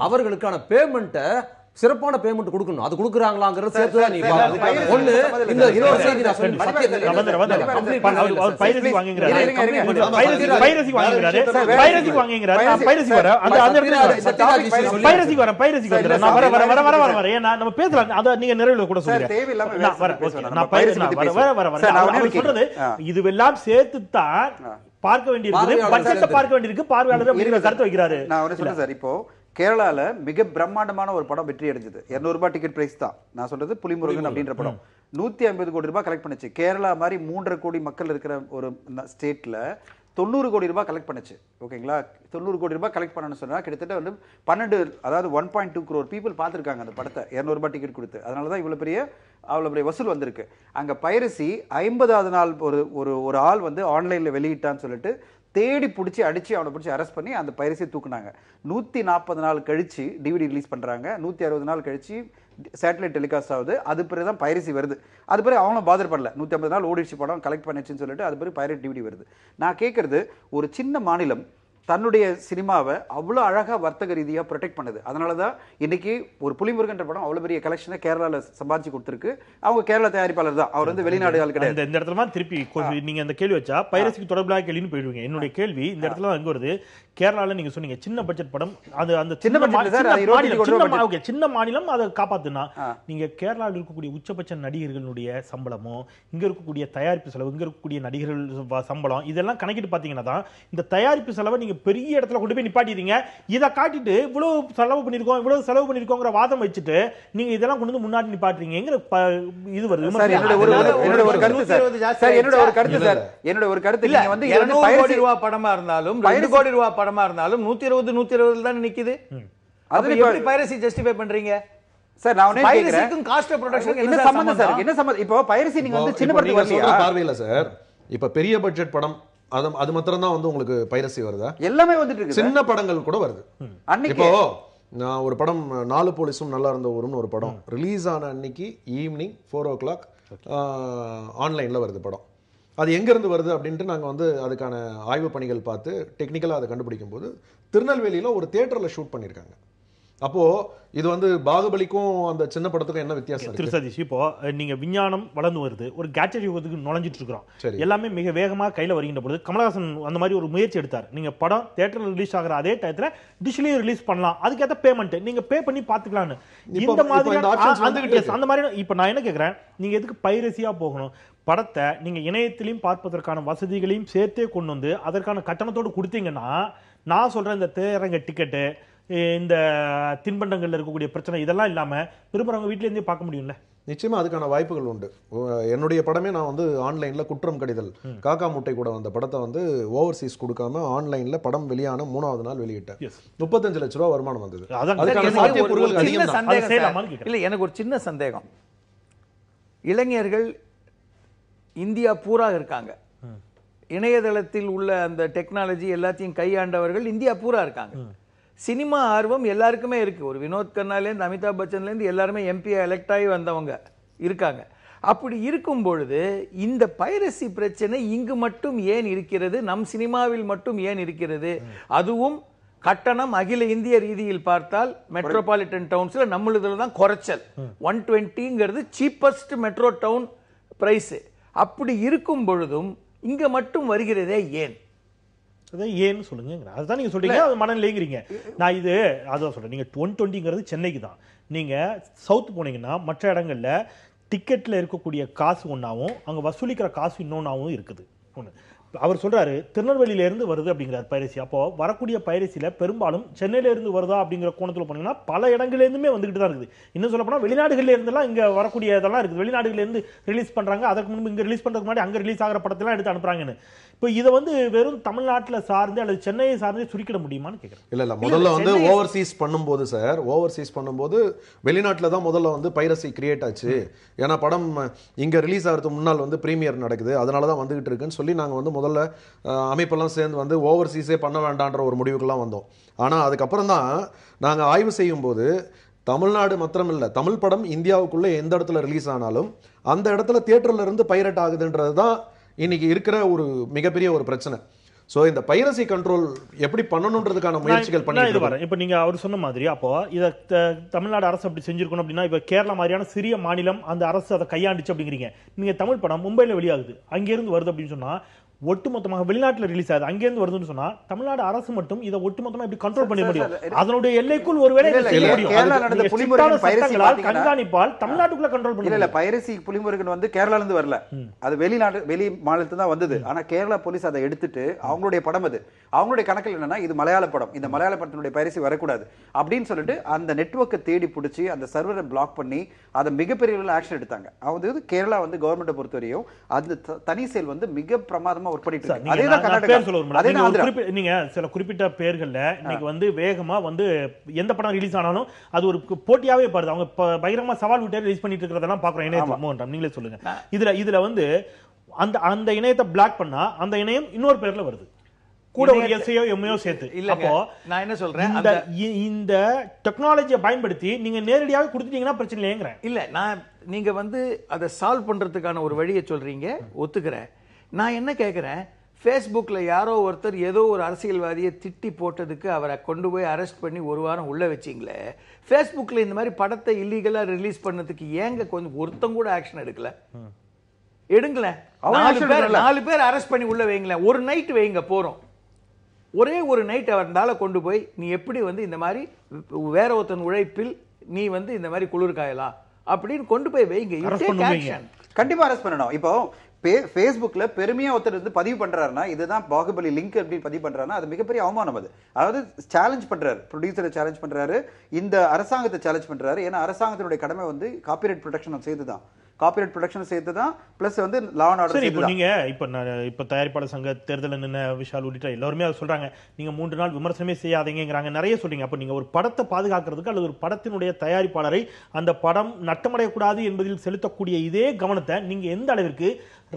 அவர்களுக்கான பேமெண்ட்டை சிறப்பான பேமெண்ட் கொடுக்கணும். அது கொடுக்கறாங்களாங்கறது சேர்த்து தான் நீங்க ஒண்ணு. இந்த இன்னொரு செய்தி நான் சொல்றேன், பைரசி வாங்குங்கறாரு, பைரசி வாங்குங்கறாரு, நான் பைரசி வர அந்த இடத்துல பைரசி வர நான் வர ஏன்னா நம்ம பேசலாம், அத நீங்க நிறைவுல கூட சொல்லுங்க. நான் சொல்றது இதுவெல்லாம் சேர்த்து தான் பார்க்க வேண்டியிருக்கு, பட்ஜெட்டை பார்க்க வேண்டியிருக்கு, பார்வையாளர் அப்படிங்கிற கருத்து வைக்கிறாரு. நான் அவரை சொல்றேன் சார், இப்போ கேரளால மிக பிரம்மாண்டமான ஒரு படம் வெற்றி அடைஞ்சது. 200 ரூபாய் டிக்கெட் பிரைஸ் தான். நான் சொல்றது புலிமுருகன் அப்படின்ற படம் 150 கோடி ரூபாய் கலெக்ட் பண்ணுச்சு. கேரளா மாதிரி 3.5 கோடி மக்கள் இருக்கிற ஒரு ஸ்டேட்ல 90 கோடி ரூபாய் கலெக்ட் பண்ணுச்சு. ஓகேங்களா, 90 கோடி ரூபாய் கலெக்ட் பண்ணணும்னு சொன்னா கிட்டத்தட்ட வந்து 12, அதாவது 1.2 crore பீப்புள் பார்த்துருக்காங்க அந்த படத்தை 200 ரூபாய் டிக்கெட் கொடுத்து. அதனாலதான் இவ்வளவு பெரிய வசூல் வந்திருக்கு. அங்க பைரசி 50வது நாள் ஒரு ஆள் வந்து ஆன்லைன்ல வெளியிட்டான்னு சொல்லிட்டு தேடி பிடிச்சி அடிச்சு அவனை பிடிச்சி அரெஸ்ட் பண்ணி அந்த பைரசியை தூக்குனாங்க. 140 நாள் கழிச்சு டிவிடி ரிலீஸ் பண்றாங்க, 160 நாள் கழிச்சு சேட்டலைட் டெலிகாஸ்ட் ஆகுது. அது பிறகு தான் பைரசி வருது. அது பிறகு அவங்களும் பாதர் பண்ணல, 150 நாள் ஓடிச்சு படம் கலெக்ட் பண்ணிச்சுன்னு சொல்லிட்டு அது பிறகு பைரட் டிவிடி வருது. நான் கேட்கறது, ஒரு சின்ன மாநிலம் தன்னுடைய சினிமாவை அவ்வளோ அழகா வர்த்தக ரீதியாக ப்ரொடெக்ட் பண்ணுது. அதனால தான் இன்னைக்கு ஒரு புலிமுருகன்ற படம் அவ்வளோ பெரிய கலெக்ஷனை கேரளாவில் சம்பாதிச்சு கொடுத்துருக்கு. அவங்க கேரளா தயாரிப்பாளர் தான், அவர் வந்து வெளிநாடு ஆள் கிடையாது. இந்த இடத்துல திருப்பி நீங்க அந்த கேள்வி வச்சா பைரசிக்கு தொடர்பில்லாத கேள்வின்னு போயிடுவீங்க. என்னுடைய கேள்வி இந்த இடத்துல எங்க வருது, கேரளால நீங்க சொன்னீங்க சின்ன பட்ஜெட் படம், அது அந்த சின்ன budget சார், அது 22 ஓகே சின்ன மாநிலம் அதை காப்பாத்துனா, நீங்க கேரளாவில் இருக்கக்கூடிய உச்சபட்ச நடிகர்களுடைய சம்பளமோ, இங்க இருக்கக்கூடிய தயாரிப்பு செலவு, இங்க இருக்கக்கூடிய நடிகர்கள் சம்பளம், இதெல்லாம் கணக்கிட்டு பாத்தீங்கன்னா தான் இந்த தயாரிப்பு செலவை நீங்க பெரிய இடத்துல கொண்டு போய் நிப்பாட்டிடுறீங்க. இதை காட்டிட்டு இவ்வளவு செலவு பண்ணிருக்கோம் இவ்வளவு செலவு பண்ணிருக்கோங்கிற வாதம் வச்சுட்டு நீங்க இதெல்லாம் கொண்டு வந்து முன்னாடி நிப்பாட்டுறீங்கிற இது வருது. என்னோட ஒரு கருத்து சார், என்னோட ஒரு கருத்து நீங்க வந்து 200 கோடி ரூபாய் படமா இருந்தாலும் 2 கோடி ரூபாய் படமா இருந்தாலும் 120 தான் நிக்குது. அது எப்படி பைரசி ஜஸ்டிஃபை பண்றீங்க சார்? நான் ஒண்ணே கேக்குறேன், பைரசிக்கும் காஸ்ட் ஆஃப் ப்ரொடக்ஷன் என்ன சம்பந்தம் சார்? என்ன சம்பந்தம்? இப்போ பைரசி நீங்க வந்து சின்ன படத்துக்கு வரலையா? பார்வையில சார் இப்ப பெரிய பட்ஜெட் படம் அது மாத்திரம் தான் வந்து உங்களுக்கு பைரசி வருதா? எல்லாமே வந்துட்டு இருக்கு. சின்ன படங்கள் கூட வருது. இப்போ நான் ஒரு படம் 4 போலீஸும் நல்லா இருந்த ஊருன்னு ஒரு படம் ரிலீஸ் ஆன அன்னைக்கு ஈவினிங் 4 o'clock ஆன்லைன்ல வருது படம். அது எங்கேருந்து வருது அப்படின்ட்டு நாங்கள் வந்து அதுக்கான ஆய்வு பணிகள் பார்த்து டெக்னிக்கலாக அதை கண்டுபிடிக்கும் போது திருநெல்வேலியில் ஒரு தியேட்டரில் ஷூட் பண்ணியிருக்காங்க. அப்போ இது வந்து பாகுபலிக்கும் அந்த சின்ன படத்துக்கும் என்ன வித்தியாசம்? திரு சதீஷ், இப்போ நீங்க விஞ்ஞானம் வளர்ந்து வருது, ஒரு கேட்ஜெட் யுகத்துக்கு நுழைஞ்சிட்டு இருக்கிறோம், எல்லாமே மிக வேகமாக கையில் வருகின்ற பொழுது கமலஹாசன் அந்த மாதிரி ஒரு முயற்சி எடுத்தார். நீங்க படம் தியேட்டரில் ரிலீஸ் ஆகிற அதே டயத்துல டிஷ்லயும் ரிலீஸ் பண்ணலாம், அதுக்கேற்ற பேமெண்ட் நீங்க பே பண்ணி பார்த்துக்கலான்னு. இந்த மாதிரி அந்த மாதிரி இப்போ நான் என்ன கேட்குறேன், நீங்க எதுக்கு பைரசியா போகணும்? படத்தை நீங்க இணையத்திலையும் பார்ப்பதற்கான வசதிகளையும் சேர்த்தே கொண்டு வந்து அதற்கான கட்டணத்தோடு கொடுத்தீங்கன்னா, நான் சொல்றேன் இந்த திரையரங்க டிக்கெட்டு, இந்த தின்பண்டங்கள்ல இருக்கக்கூடிய பிரச்சனை இதெல்லாம் இல்லாம விரும்புறவங்க வீட்ல இருந்தே பார்க்க முடியும்ல. நிச்சயமா அதுக்கான வாய்ப்புகள் உண்டு. என்னுடைய படமே நான் வந்து ஆன்லைன்ல குற்றம் கடிதல் காக்கா முட்டை கூட வந்த படத்தை வந்து ஓவர்சீஸ் கொடுக்காம ஆன்லைன்ல படம் வெளியான 3வது நாள் வெளியிட்டேன். 35 லட்ச ரூபாய் வருமானம் வந்தது. இல்ல, எனக்கு ஒரு சின்ன சந்தேகம். இளைஞர்கள் இந்தியா பூரா இருக்காங்க, இணையதளத்தில் உள்ள அந்த டெக்னாலஜி எல்லாத்தையும் கையாண்டவர்கள் இந்தியா பூரா இருக்காங்க. சினிமா ஆர்வம் எல்லாருக்குமே இருக்கு. ஒரு வினோத் கண்ணாலேருந்து அமிதாப் பச்சன்லேருந்து எல்லாருமே எம்பி எலெக்ட் ஆகி வந்தவங்க இருக்காங்க. அப்படி இருக்கும் பொழுது இந்த பைரசி பிரச்சனை இங்கு மட்டும் ஏன் இருக்கிறது? நம் சினிமாவில் மட்டும் ஏன் இருக்கிறது? அதுவும் கட்டணம் அகில இந்திய ரீதியில் பார்த்தால் மெட்ரோபாலிட்டன் டவுன்ஸ்ல நம்மளுதுல தான் குறைச்சல். 120ங்கிறது சீப்பஸ்ட் மெட்ரோ டவுன் பிரைஸ். அப்படி இருக்கும் பொழுதும் இங்க மட்டும் வருகிறதே ஏன்? ஏன்னு சொல்லுங்க. அதுதான் நீங்க சொல்றீங்க, அது மனநிலைங்கிறீங்க. நான் இது அதான் சொல்றேன், நீங்க 120ங்கிறது சென்னைக்கு தான். நீங்க சவுத் போனீங்கன்னா மற்ற இடங்கள்ல டிக்கெட்ல இருக்கக்கூடிய காசு ஒன்னாவும் அங்க வசூலிக்கிற காசு இன்னொன்னாவும் இருக்குது. ஒண்ணு அவர் சொல்றாரு திருநெல்வேலியில இருந்து வருது அப்படிங்கிறார் பைரசி. அப்போ வரக்கூடிய பைரசியில பெரும்பாலும் சென்னையில இருந்து வருதா அப்படிங்கிற கோணத்துல போனீங்கன்னா பல இடங்கள்ல இருந்துமே வந்துகிட்டு தான் இருக்குது. இன்னும் சொல்ல போனா வெளிநாடுகள்ல இருந்தெல்லாம் இங்க வரக்கூடிய இதெல்லாம் இருக்குது. வெளிநாடுகள்ல இருந்து ரிலீஸ் பண்றாங்க, அதற்கு முன்பு இங்க ரிலீஸ் பண்றதுக்கு முன்னாடி அங்க ரிலீஸ் ஆகிற படத்தெல்லாம் எடுத்து அனுப்புறாங்கன்னு. இப்போ இதை வந்து வெறும் தமிழ்நாட்டுல சார்ந்து அல்லது சென்னையை சார்ந்து சுருக்கிட முடியுமான்னு கேட்கிறேன். இல்ல முதல்ல வந்து ஓவர்சீஸ் பண்ணும்போது சார், ஓவர்சீஸ் பண்ணும்போது வெளிநாட்டுல தான் முதல்ல வந்து பைரசி கிரியேட் ஆச்சு. ஏன்னா படம் இங்க ரிலீஸ் ஆகிறதுக்கு முன்னால் வந்து பிரீமியர் நடக்குது, அதனாலதான் வந்துகிட்டு இருக்குன்னு சொல்லி நாங்க வந்து முதல்ல அமைப்பெல்லாம் சேர்ந்து வந்து ஓவர்சீஸே பண்ண வேண்டான்ற ஒரு முடிவுக்கெல்லாம் வந்தோம். ஆனா அதுக்கப்புறம் தான் நாங்க ஆய்வு செய்யும் போது தமிழ்நாடு மாத்திரம் இல்ல, தமிழ் படம் இந்தியாவுக்குள்ள எந்த இடத்துல ரிலீஸ் ஆனாலும் அந்த இடத்துல தியேட்டர்ல இருந்து பைரட் ஆகுதுன்றது தான் இன்னைக்கு இருக்கிற ஒரு மிகப்பெரிய ஒரு பிரச்சனை. சோ இந்த பைரசி கண்ட்ரோல் எப்படி பண்ணணும்ன்றதுக்கான முயற்சிகள் பண்ணிட்டு வரேன். இப்போ நீங்க அவர் சொன்ன மாதிரி அப்போ இத தமிழ்நாடு அரசு அப்படி செஞ்சிருக்கணும் அப்படின்னா, இப்ப கேரளா மாதிரியான சிறிய மாநிலம் அந்த அரசு அதை கையாண்டுச்சு அப்படிங்கிறீங்க. நீங்க தமிழ் படம் மும்பைல வெளியாகுது, அங்கிருந்து வருது அப்படின்னு சொன்னா ஒட்டுமொத்தமாக வெளிநாட்டுல ரிலீஸ் ஆகுது, அங்கிருந்து வருதுன்னு சொன்னா தமிழ்நாடு அரசு மட்டும் இதை ஒட்டுமொத்தமா எப்படி கண்ட்ரோல் பண்ண முடியும்? அதனுடைய எல்லைக்குள் ஒருவேளை கண்காணிப்பால் தமிழ்நாட்டுக்குள்ள கண்ட்ரோல் பண்ண இல்ல. பைரசி புலிமுருகன் வந்து கேரளால இருந்து வரல, அது வெளி மாநிலத்துல தான் வந்தது. ஆனா கேரளா போலீஸ் அதை எடுத்துட்டு அவங்களுடைய படம், அது அவங்களுடைய கணக்கில் என்னன்னா இது மலையாள படம், இந்த மலையாள படத்தினுடைய பைரசி வரக்கூடாது அப்படின்னு சொல்லிட்டு அந்த நெட்வொர்க்கை தேடி பிடிச்சி அந்த சர்வரை பிளாக் பண்ணி அதை மிகப்பெரிய ஆக்ஷன் எடுத்தாங்க. அது கேரளா வந்து கவர்மெண்ட்டை பொறுத்தவரையும் அந்த தனி செயல் வந்து மிக பிரமாதமா நீங்க சில குறிப்பிட்ட பேர்கள்ல இன்னைக்கு வந்து வேகமா வந்து எந்த படம் ரிலீஸ் ஆனாலும் அது ஒரு போட்டியாவே பாருது. அவங்க பகிரங்கமா சவால் விட்டு ரிலீஸ் பண்ணிட்டு இருக்கிறதெல்லாம் பாக்குறோம். இணையத்துல நீங்களே சொல்லுங்க. இதுல வந்து அந்த இணையத்தை பிளாக் பண்ணா அந்த இணையம் இன்னொரு பேர்ல வருது, கூட ஒரு எஸ்ஐயோ எம்ஐயோ சேர்த்து. அப்போ நான் என்ன சொல்றேன், இந்த டெக்னாலஜியை பயன்படுத்தி நீங்க நேரடியாக கொடுத்துட்டீங்கன்னா பிரச்சனை இல்லைங்கிறேன். இல்ல, நீங்க வந்து அதை சால்வ் பண்றதுக்கான ஒரு வழியை சொல்றீங்க, ஒத்துக்கிறேன். நான் என்ன கேட்கிறேன், ஃபேஸ்புக்கில் யாரோ ஒருத்தர் ஏதோ ஒரு அரசியல்வாதியை திட்டி போட்டதுக்கு அவரை கொண்டு போய் அரெஸ்ட் பண்ணி ஒரு வாரம் உள்ள வச்சிங்களே, ஃபேஸ்புக்கில் இந்த மாதிரி படத்தை இல்லீகலா ரிலீஸ் பண்ணதுக்கு ஏங்க கொஞ்சம் ஒருத்தம் கூட ஆக்ஷன் எடுக்கல? எடுங்களேன், 4 பேர் அரெஸ்ட் பண்ணி உள்ள வைங்களேன், ஒரு நைட் வைங்க போறோம். ஒரே ஒரு நைட் அவரால கொண்டு போய் நீ எப்படி வந்து இந்த மாதிரி வேற ஒருத்தன் உழைப்பில் நீ வந்து இந்த மாதிரி குளிர் காயலாம் அப்படின்னு கொண்டு போய் வைங்க. கண்டிப்பா அரெஸ்ட் பண்ணணும். இப்போ ஃபேஸ்புக்ல பெருமையா ஒருத்தர் வந்து பதிவு பண்றாருன்னா இதுதான் பாகுபலி லிங்க் அப்படின்னு பதிவு பண்றாருன்னா அது மிகப்பெரிய அவமானம். அது அதாவது சேலஞ்ச் பண்றாரு, ப்ரொடியூசரை சேலஞ்ச் பண்றாரு, இந்த அரசாங்கத்தை சேலஞ்ச் பண்றாரு. ஏன்னா அரசாங்கத்தினுடைய கடமை வந்து காப்பிரைட் ப்ரொடெக்ஷன் செய்துதான், காப்பிரைட் ப்ரொடெக்ஷன் சேர்த்துதான், பிளஸ் வந்து லா அண்ட் ஆர்டர். இப்போ நீங்க இப்ப தயாரிப்பாளர் சங்க தேர்தலில் நின்ன விஷால் உள்ளிட்ட எல்லாருமே அதை சொல்றாங்க, நீங்க 3 நாள் விமர்சனமே செய்யாதீங்கிறாங்க, நிறைய சொல்றீங்க. அப்ப நீங்க ஒரு படத்தை பாதுகாக்கிறதுக்கு அல்லது ஒரு படத்தினுடைய தயாரிப்பாளரை அந்த படம் நட்டமடையக்கூடாது என்பதில் செலுத்தக்கூடிய இதே கவனத்தை நீங்க எந்த அளவிற்கு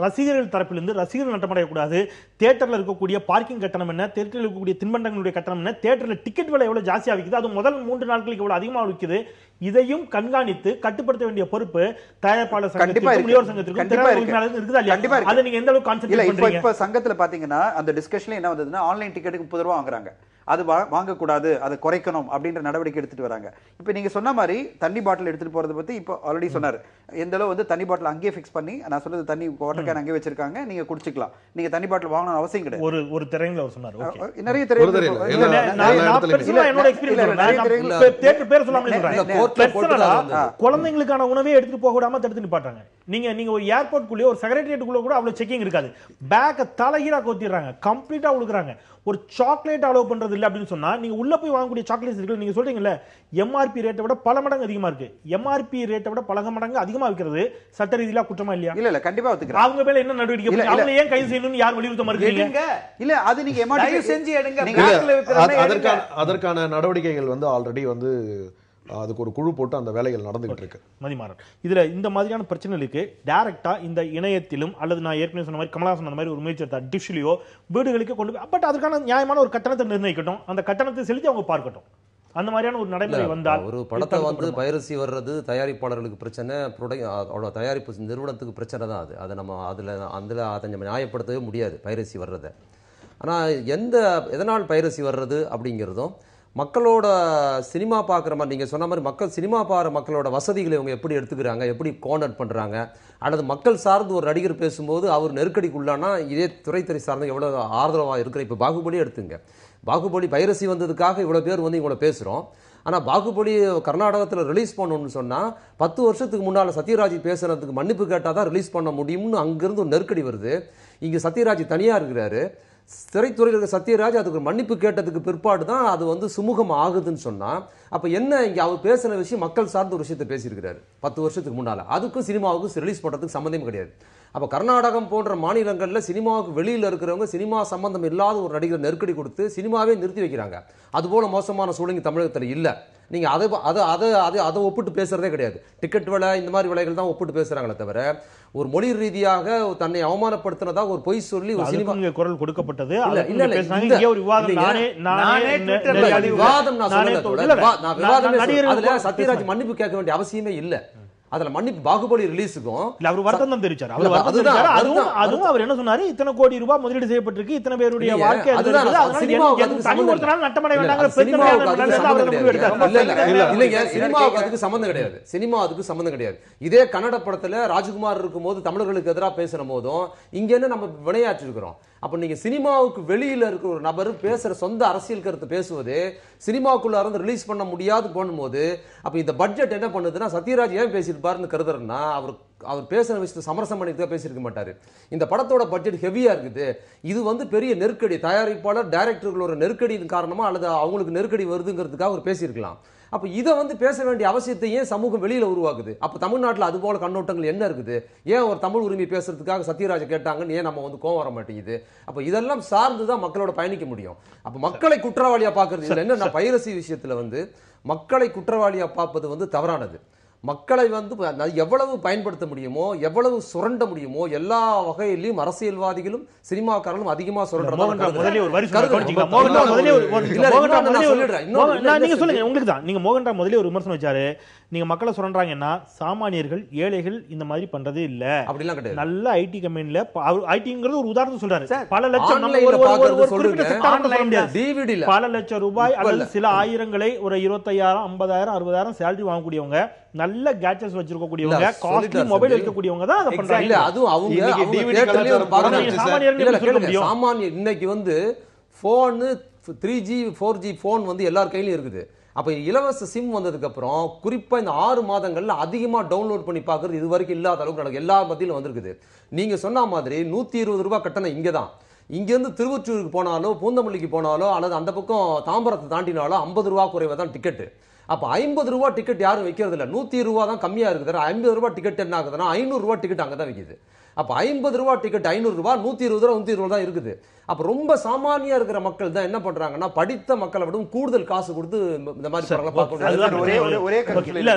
ரசிகர்கள் தரப்பிலிருந்து ரசிகர்கள் நட்டமடையக்கூடாது, தியேட்டர்ல இருக்கக்கூடிய பார்க்கிங் கட்டணம் என்ன, தியேட்டரில் இருக்கக்கூடிய தின்பண்டங்களுடைய கட்டணம் என்ன, தியேட்டர்ல டிக்கெட் விலை எவ்வளவு ஜாஸ்தியா விற்குது, அது முதல் 3 நாட்களுக்கு எவ்வளவு அதிகமா விற்குது, இதையும் கண்காணித்து கட்டுப்படுத்த வேண்டிய பொறுப்பு தயாரிப்பாளர் சங்கத்திற்கும் முதியோர் சங்கத்திற்கும் இருக்குதா இல்லையா? அதை நீங்க எந்த அளவுக்கு கான்சென்ட்ரேட் பண்றீங்க? இப்ப சங்கத்துல பாத்தீங்கன்னா அந்த டிஸ்கஷன்ல என்ன வந்ததுன்னா ஆன்லைன் டிக்கெட்டுக்கு 30 ரூபாய் வாங்குறாங்க, அது வாங்கக்கூடாது, அதை குறைக்கணும் அப்படின்ற நடவடிக்கை எடுத்துட்டு வராங்க. இப்ப நீங்க சொன்ன மாதிரி தண்ணி பாட்டில் எடுத்துட்டு போறதை பத்தி இப்போ ஆல்ரெடி சொன்னாரு. எந்த அளவு வந்து தண்ணி பாட்டில் அங்கேயே ஃபிக்ஸ் பண்ணி, நான் சொல்றது தண்ணி வாட்டர் கேன் அங்கேயே வச்சிருக்காங்க, நீங்க குடிச்சுக்கலாம், நீங்க தண்ணி பாட்டில் வாங்கணும் அவசியம் கிடையாது. ஒரு திரையில அவர் சொன்னாரு, நிறைய குழந்தைங்களுக்கான உணவே எடுத்துட்டு போக விடாம தடுத்து நிப்பாட்டாங்க. நீங்க ஒரு ஏர்போர்ட்குள்ளே ஒரு செக்ரட்டரியேட்டுக்குள்ள கூட அவ்வளவு செக்கிங் இருக்காது, பேக்க தலைகீழா கோத்திடுறாங்க, கம்ப்ளீட்டா உழுக்குறாங்க. ஒரு சாக்லேட் அலோவ் பண்றது இல்ல அப்படின்னு சொன்னா நீங்க உள்ள போய் வாங்கக்கூடிய சாக்லேட்ஸ் இருக்கு, நீங்க சொல்றீங்கல்ல எம்ஆர்பி ரேட்டை விட பல மடங்கு அதிகமா இருக்கு, எம்ஆர்பி ரேட்டை விட பல மடங்கு அதிகமா விக்கிறது சட்ட ரீதியில குற்றமா இல்லையா? இல்ல கண்டிப்பா ஒத்துக்கிறேன். அவங்க மேல என்ன நடவடிக்கை, அவங்க ஏன் கைது செய்யணும்னு யார் வலியுறுத்த மறுக்கிறீங்க? இல்ல அது நீங்க எம்ஆர்பி செஞ்சு எடுங்க. அதற்கான நடவடிக்கைகள் வந்து ஆல்ரெடி வந்து அதுக்கு ஒரு குழு போட்டு அந்த வேலைகள் நடந்துகிட்டு இருக்கு. மதிமாறன், இதுல இந்த மாதிரியான பிரச்சனைகளுக்கு டைரக்டா இந்த இணையத்திலும் அல்லது நான் ஏற்கனவே சொன்ன மாதிரி கமலஹாசன் அந்த மாதிரி ஒரு முயற்சி எடுத்தா டிஷ்லியோ வீடுகளுக்கு கொண்டு போய், பட் அதுக்கான நியாயமான ஒரு கட்டணத்தை நிர்ணயிக்கட்டும், அந்த கட்டணத்தை செலுத்தி அவங்க பார்க்கட்டும். அந்த மாதிரியான ஒரு நடைமுறை வந்தால் ஒரு படத்தை வந்து பைரசி வர்றது தயாரிப்பாளர்களுக்கு பிரச்சனை, தயாரிப்பு நிறுவனத்துக்கு பிரச்சனை தான். அதை நம்ம அதில் அதை நம்ம நியாயப்படுத்தவே முடியாது பைரசி வர்றதை. ஆனால் எதனால் பைரசி வர்றது அப்படிங்கிறதும் மக்களோட சினிமா பார்க்குற மாதிரி நீங்கள் சொன்ன மாதிரி மக்கள் சினிமா பார்க்குற மக்களோட வசதிகளை இவங்க எப்படி எடுத்துக்கிறாங்க, எப்படி கோஆர்டினேட் பண்ணுறாங்க, அல்லது மக்கள் சார்ந்து ஒரு நடிகர் பேசும்போது அவர் நெருக்கடிக்குள்ளானா இதே துறை சார்ந்து எவ்வளோ ஆதரவாக இருக்கிற. இப்போ பாகுபலி எடுத்துங்க, பாகுபலி பைரசி வந்ததுக்காக இவ்வளோ பேர் வந்து இவ்வளோ பேசுகிறோம். ஆனால் பாகுபலி கர்நாடகத்தில் ரிலீஸ் பண்ணணும்னு சொன்னால் 10 வருஷத்துக்கு முன்னால் சத்யராஜ் பேசுகிறதுக்கு மன்னிப்பு கேட்டால் தான் ரிலீஸ் பண்ண முடியும்னு அங்கேருந்து ஒரு நெருக்கடி வருது. இங்கே சத்யராஜ் தனியாக இருக்கிறாரு, திரைத்துறையில் இருக்க சத்யராஜ் அதுக்கு மன்னிப்பு கேட்டதுக்கு பிற்பாடு தான் அது வந்து சுமூகம் ஆகுதுன்னு சொன்னால், அப்போ என்ன இங்கே அவர் பேசின விஷயம் மக்கள் சார்ந்த ஒரு விஷயத்தை பேசியிருக்கிறாரு 10 வருஷத்துக்கு முன்னால். அதுக்கும் சினிமாவுக்கும் ரிலீஸ் பண்ணுறதுக்கு சம்மந்தமே கிடையாது. அப்போ கர்நாடகம் போன்ற மாநிலங்களில் சினிமாவுக்கு வெளியில் இருக்கிறவங்க சினிமா சம்பந்தம் இல்லாத ஒரு நடிகர் நெருக்கடி கொடுத்து சினிமாவே நிறுத்தி வைக்கிறாங்க. அதுபோல மோசமான சூழ்நிலை தமிழகத்தில் இல்லை. நீங்கள் அதை ஒப்பிட்டு பேசுறதே கிடையாது. டிக்கெட் விலை இந்த மாதிரி விலைகள் தான் ஒப்பிட்டு பேசுறாங்களே தவிர ஒரு மொழி ரீதியாக தன்னை அவமானப்படுத்தினதாக ஒரு பொய் சொல்லி ஒரு சினிமா குரல் கொடுக்கப்பட்டது. சத்யராஜ் மன்னிப்பு கேட்க வேண்டிய அவசியமே இல்லை. அதுல மன்னிப்பு பாகுபலி ரிலீஸுக்கும் அவர் வருத்தம் தெரிவிச்சார். அதுவும் அவர் என்ன சொன்னாரு, இத்தனை கோடி ரூபாய் முதலீடு செய்யப்பட்டிருக்கு, இத்தனை பேருடைய வாழ்க்கை சினிமாவுக்கு அதுக்கு சம்பந்தம் கிடையாது. சினிமா அதுக்கு சம்பந்தம் கிடையாது. இதே கன்னட படத்துல ராஜ்குமார் இருக்கும் போது தமிழர்களுக்கு எதிராக பேசுற போதும் இங்க என்ன நம்ம வினையாற்றி இருக்கிறோம். அப்ப நீங்க சினிமாவுக்கு வெளியில இருக்கிற ஒரு நபர் பேசுற சொந்த அரசியல் கருத்து பேசுவது சினிமாவுக்குள்ள இருந்து ரிலீஸ் பண்ண முடியாது போனும்போது, அப்ப இந்த பட்ஜெட் என்ன பண்ணுதுன்னா சத்யராஜ் ஏன் பேசியிருப்பாருன்னு கருதுறேன்னா அவர் பேசுற விஷயத்தை சமரசம் பண்ணிட்டு பேசியிருக்க மாட்டாரு. இந்த படத்தோட பட்ஜெட் ஹெவியா இருக்குது, இது வந்து பெரிய நெருக்கடி, தயாரிப்பாளர் டைரக்டர்களோட நெருக்கடியின் காரணமா அல்லது அவங்களுக்கு நெருக்கடி வருதுங்கிறதுக்காக அவர் பேசியிருக்கலாம். அப்ப இதை வந்து பேச வேண்டிய அவசியத்தை ஏன் சமூகம் வெளியில உருவாக்குது? அப்ப தமிழ்நாட்டில் அது போல கண்ணோட்டங்கள் என்ன இருக்குது? ஏன் ஒரு தமிழ் உரிமை பேசுறதுக்காக சத்யராஜ் கேட்டாங்கன்னு ஏன் நம்ம வந்து கோவம் வர மாட்டேங்குது? அப்ப இதெல்லாம் சார்ந்துதான் மக்களோட பயணிக்க முடியும். அப்ப மக்களை குற்றவாளியா பாக்குறது என்ன, பைரசி விஷயத்துல வந்து மக்களை குற்றவாளியா பார்ப்பது வந்து தவறானது. மக்களை வந்து எவ்வளவு பயன்படுத்த முடியுமோ, எவ்வளவு சுரண்ட முடியுமோ எல்லா வகையிலும் அரசியல்வாதிகளும் சினிமாக்காரர்களும் அதிகமா சுரண்ட. நீங்க மோகன்ராம் முதலே ஒரு விமர்சனம் வச்சாரு, நீங்க மக்களை சுரண்டாங்கன்னா சாமானியர்கள் ஏழைகள் இந்த மாதிரி பண்றது இல்ல அப்படிலாம் கிடையாது. நல்ல ஐடி கம்பெனில ஐடிங்கிறது ஒரு உதாரணம் சொல்றாரு, பல லட்சம் பல லட்சம் ரூபாய் அல்லது சில ஆயிரங்களை ஒரு 25,000 50,000 60,000 சேலரி வாங்கக்கூடியவங்க, நல்ல கேட்ஜெட்ஸ் வச்சிருக்க கூடியவங்க, காஸ்ட்லி மொபைல் வைக்க கூடியவங்க தான் அதை பண்றாங்க. இல்ல அது அவங்க சாமானியர் இன்னைக்கு வந்து போன் 3G 4G ஃபோன் வந்து எல்லார் கையிலும் இருக்குது. அப்ப இலவச சிம் வந்ததுக்கு அப்புறம் குறிப்பா இந்த 6 மாதங்கள்ல அதிகமா டவுன்லோட் பண்ணி பார்க்கிறது இது வரைக்கும் இல்லாத அளவுக்கு நடக்கும். எல்லா மத்தியிலும் வந்திருக்குது. நீங்க சொன்ன மாதிரி 120 ரூபாய் கட்டணம் இங்கதான். இங்கிருந்து திருவொற்றியூருக்கு போனாலோ பூந்தமல்லிக்கு போனாலோ அல்லது அந்த பக்கம் தாம்பரத்தை தாண்டினாலோ 50 ரூபாய் குறைவா தான் டிக்கெட்டு. அப்ப 50 ரூபாய் டிக்கெட் யாரும் வைக்கிறது இல்லை. 120 ரூபாய் தான் கம்மியா இருக்குது. 50 ரூபாய் டிக்கெட் என்ன ஆகுதுன்னா 500 ரூபாய் டிக்கெட் அங்கதான் விற்கிது. அப்ப 50 ரூபாய் டிக்கெட் 500 ரூபாய் 120 ரூபாய் 120 தான் இருக்குது. அப்ப ரொம்ப சாமானியா இருக்கிற மக்கள் தான் என்ன பண்றாங்கன்னா படித்த மக்களை விட கூடுதல் காசு கொடுத்து இந்த மாதிரி படங்களை பார்க்கணும். ஒரே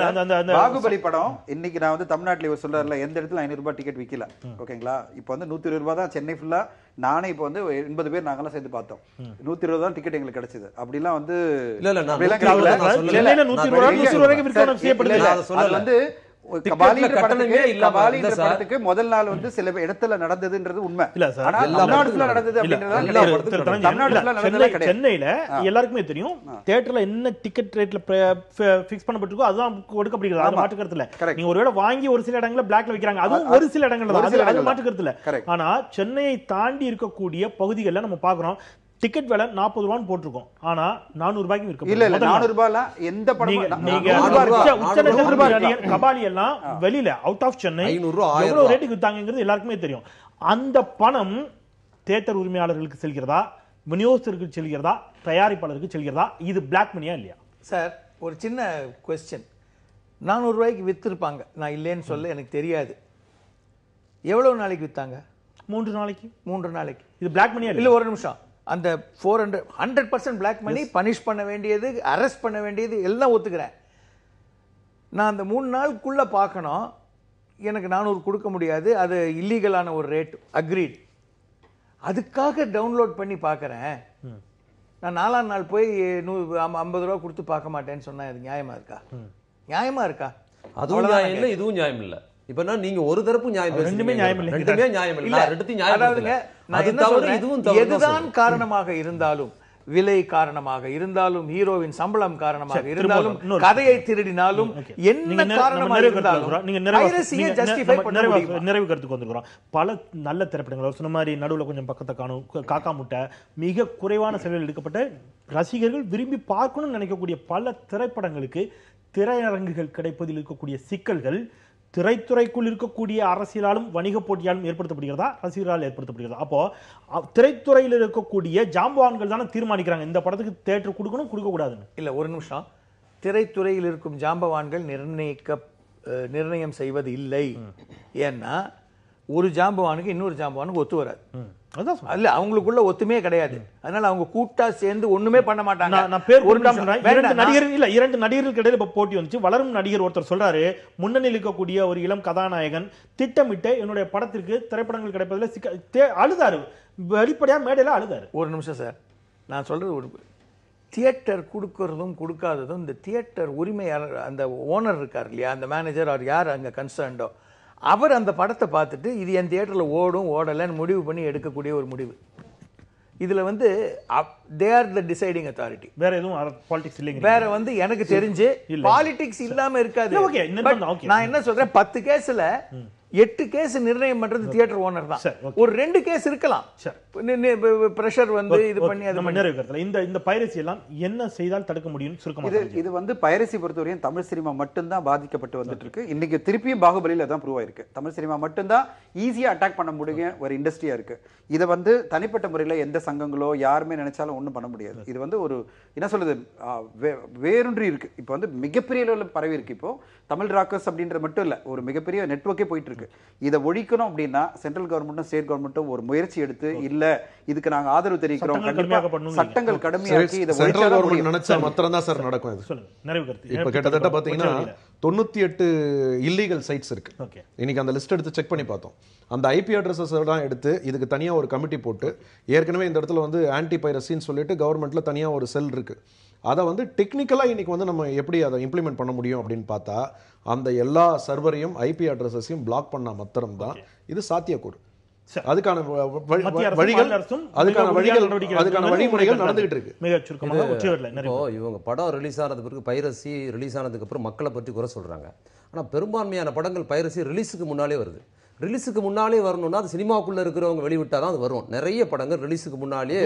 பாகுபலி படம் இன்னைக்கு நான் வந்து தமிழ்நாட்டில் இவர் சொல்றாருல எந்த இடத்துல 500 ரூபாய் டிக்கெட் விற்கல. ஓகேங்களா? இப்போ வந்து 120 ரூபாய் தான் சென்னை ஃபுல்லா. நானே இப்போ வந்து 80 பேர் நாங்கெல்லாம் சேர்ந்து பார்த்தோம். 120 தான் டிக்கெட் எங்களுக்கு கிடைச்சது. அப்படிலாம் வந்து வந்து படத்துக்கு முதல் நாள் வந்து சில இடத்துல நடந்ததுன்றது உண்மை. சென்னையில எல்லாருக்குமே தெரியும் தியேட்டர்ல என்ன டிக்கெட் ரேட்ல பிக்ஸ் பண்ணப்பட்டிருக்கோ அதுதான் கொடுக்கப்படுகிறது. அது மாற்றுக்கருத்துல நீங்க ஒருவேளை வாங்கி ஒரு சில இடங்கள்ல பிளாக்ல வைக்கிறாங்க. அதுவும் ஒரு சில இடங்கள்ல அது மாற்றுக்கருத்துல. ஆனா சென்னையை தாண்டி இருக்கக்கூடிய பகுதிகளில் நம்ம பாக்குறோம் டிக்கெட் விலை 40 ரூபான்னு போட்டிருக்கோம். ஆனா 400 ரூபாய்க்கு விற்கும். இல்ல 400 ரூபாய்ல எந்த படம் நீங்க கபாலி எல்லாம் வெளியில அவுட் ஆஃப் சென்னை எவ்வளவு ரேட்டுக்கு வித்தாங்கிறது எல்லாருக்குமே தெரியும். அந்த பணம் தியேட்டர் உரிமையாளர்களுக்கு செல்கிறதா, விநியோகத்திற்கு செல்கிறதா, தயாரிப்பாளருக்கு செல்கிறதா? இது பிளாக் மணியா இல்லையா? சார் ஒரு சின்ன क्वेश्चन. 400 ரூபாய்க்கு வித்திருப்பாங்க, நான் இல்லைன்னு சொல்ல, எனக்கு தெரியாது. எவ்வளவு நாளைக்கு வித்தாங்க? 3 நாளைக்கு. 3 நாளைக்கு. இது பிளாக் மணியா இல்ல? ஒரு நிமிஷம். அந்த 100% பிளாக் மணி பனிஷ் பண்ண வேண்டியது, அரெஸ்ட் பண்ண வேண்டியது எல்லாம் ஒத்துக்கிறேன். நான் அந்த 3 நாளுக்குள்ள பார்க்கணும், எனக்கு 400 கொடுக்க முடியாது, அது இல்லீகலான ஒரு ரேட், அக்ரீட். அதுக்காக டவுன்லோட் பண்ணி பார்க்கறேன். நான் 4ஆம் நாள் போய் 50 ரூபா கொடுத்து பார்க்க மாட்டேன்னு சொன்னா இது நியாயமா இருக்கா? நியாயமா இருக்கா? அதுவும் நியாயம் இல்லை, இதுவும் நியாயம் இல்லை. இப்ப நீங்க ஒரு தரப்பு நியாயம், ரெண்டுமே நியாயம் இல்லை. ரெண்டுமே நியாயம் இல்லை. ரெண்டுத்தையும் நியாயம். அது தவிர இதுவும் தவறு. எதுதான் காரணமாக இருந்தாலும், விலை காரணமாக இருந்தாலும், ஹீரோவின் சம்பளம் காரணமாக இருந்தாலும், கதையை திருடினாலும், என்ன காரணமாக இருந்தாலும் நிறைவு கருத்துக்கு வந்துக்கிறோம். பல நல்ல திரைப்படங்கள் சொன்ன மாதிரி நடுவில் கொஞ்சம் பக்கத்தை காணும், காக்கா முட்டை, மிக குறைவான செலவில் எடுக்கப்பட்ட ரசிகர்கள் விரும்பி பார்க்கணும்னு நினைக்கக்கூடிய பல திரைப்படங்களுக்கு திரையரங்குகள் கிடைப்பதில் இருக்கக்கூடிய சிக்கல்கள் திரைத்துறைக்குள் இருக்கக்கூடிய அரசியலாலும் வணிக போட்டியாலும் ஏற்படுத்தப்படுகிறதா, ரசிகர்களால் ஏற்படுத்தப்படுகிறதா? அப்போ திரைத்துறையில் இருக்கக்கூடிய ஜாம்பவான்கள் தானே தீர்மானிக்கிறாங்க இந்த படத்துக்கு தியேட்டர் கொடுக்கணும் கொடுக்க கூடாதுன்னு. இல்ல, ஒரு நிமிஷம். திரைத்துறையில் இருக்கும் ஜாம்பவான்கள் நிர்ணயம் செய்வது இல்லை. ஏன்னா ஒரு ஜாம்பவானுக்கு இன்னொரு ஜாம்பவானுக்கு ஒத்து வராது. இல்ல, அவங்களுக்குள்ள ஒத்துமையே கிடையாது. அதனால அவங்க கூட்டா சேர்ந்து ஒண்ணுமே பண்ண மாட்டாங்க. இரண்டு நடிகர்களுக்கு இடையில போட்டி வந்துச்சு. வளரும் நடிகர் ஒருத்தர் சொல்றாரு, முன்னணியில் இருக்கக்கூடிய ஒரு இளம் கதாநாயகன் திட்டமிட்டு என்னுடைய படத்திற்கு திரைப்படங்கள் கிடைப்பதில் அழுதாரு, வெளிப்படையா மேடையில அழுதாரு. ஒரு நிமிஷம் சார், நான் சொல்றது ஒரு தியேட்டர் கொடுக்கறதும் கொடுக்காததும் இந்த தியேட்டர் உரிமையாளர், அந்த ஓனர் இருக்கார் இல்லையா, அந்த மேனேஜர், அவர் யார் அங்க கன்சர்ன்டோ, அவர் அந்த படத்தை பார்த்துட்டு இது என் தியேட்டர்ல ஓடும் ஓடலன்னு முடிவு பண்ணி எடுக்கக்கூடிய ஒரு முடிவு. இதுல வந்து they are the deciding authority. வேற எதுவும் பாலிடிக்ஸ் இல்லைங்க. வேற வந்து எனக்கு தெரிஞ்சு பாலிடிக்ஸ் இல்லாம இருக்காது. நான் என்ன சொல்றேன், 10 கேஸ்ல 8 கேஸ் நிர்ணயம் பண்றது தியேட்டர் ஓனர் தான். ஒரு 2 கேஸ் இருக்கலாம், பிரஷர் வந்து இது பண்ணி அது நிறைவேற்றல. இந்த பைரசி எல்லாம் என்ன செய்தால் தடுக்க முடியும் சுருக்கமா? இது வந்து பைரசி பொறுத்தவரையும் தமிழ் சினிமா மட்டும்தான் பாதிக்கப்பட்டு வந்துட்டு இருக்கு. இன்னைக்கு திருப்பியும் பாகுபலியில தான் ப்ரூவ் ஆயிருக்கு. தமிழ் சினிமா மட்டும்தான் ஈஸியா அட்டாக் பண்ண முடியும் ஒரு இண்டஸ்ட்ரியா இருக்கு. இதை வந்து தனிப்பட்ட முறையில் எந்த சங்கங்களோ யாருமே நினைச்சாலும் ஒன்றும் பண்ண முடியாது. இது வந்து ஒரு என்ன சொல்றது, வேரூன்றி இருக்கு. இப்போ வந்து மிகப்பெரிய அளவில் பரவி இருக்கு. இப்போ தமிழ் ராக்கர்ஸ் அப்படின்ற மட்டும் இல்ல, ஒரு மிகப்பெரிய நெட்வொர்க்கே போயிட்டு இருக்கு. இதை ஒழிக்கணும் அப்படின்னா சென்ட்ரல் கவர்மெண்ட்டும் ஸ்டேட் கவர்மெண்ட்டும் ஒரு முயற்சி எடுத்து, இல்ல இதுக்கு நாங்க ஆதரவு தெரிவிக்கிறோம், சட்டங்கள் கடுமையாக்கி இதை சென்ட்ரல் கவர்மெண்ட் நினைச்சா மாத்திரம் தான் சார் நடக்கும். இப்போ கிட்டத்தட்ட பாத்தீங்கன்னா 98 இல்லீகல் சைட்ஸ் இருக்கு. இன்னைக்கு அந்த லிஸ்ட் எடுத்து செக் பண்ணி பார்த்தோம். அந்த ஐபி அட்ரஸஸ் எல்லாம் எடுத்து இதுக்கு தனியா ஒரு கமிட்டி போட்டு, ஏற்கனவே இந்த இடத்துல வந்து ஆன்டி பைரசின்னு சொல்லிட்டு கவர்மெண்ட்ல தனியா ஒரு செல் இருக்கு. அதை வந்து டெக்னிக்கலா இன்னைக்கு வந்து நம்ம எப்படி அதை இம்ப்ளிமெண்ட் பண்ண முடியும் அப்படின்னு பார்த்தா, அந்த எல்லா சர்வரையும் ஐபி அட்ரஸஸையும் பிளாக் பண்ணா மாத்திரம் தான் இது சாத்தியக்கூறு. அதுக்கான வழிமுறைகள் நடந்துகிட்டு இருக்கு. இவங்க படம் ரிலீஸ் ஆனது பிறகு பைரசி ரிலீஸ் ஆனதுக்கு அப்புறம் மக்களை பற்றி குறை சொல்றாங்க. ஆனா பெரும்பான்மையான படங்கள் பைரசி ரிலீஸுக்கு முன்னாலே வருது. ரிலீஸுக்கு முன்னாலே வரணும்னா அது சினிமாக்குள்ள இருக்கிறவங்க வெளிவிட்டா தான் அது வரும். நிறைய படங்கள் ரிலீஸுக்கு முன்னாலே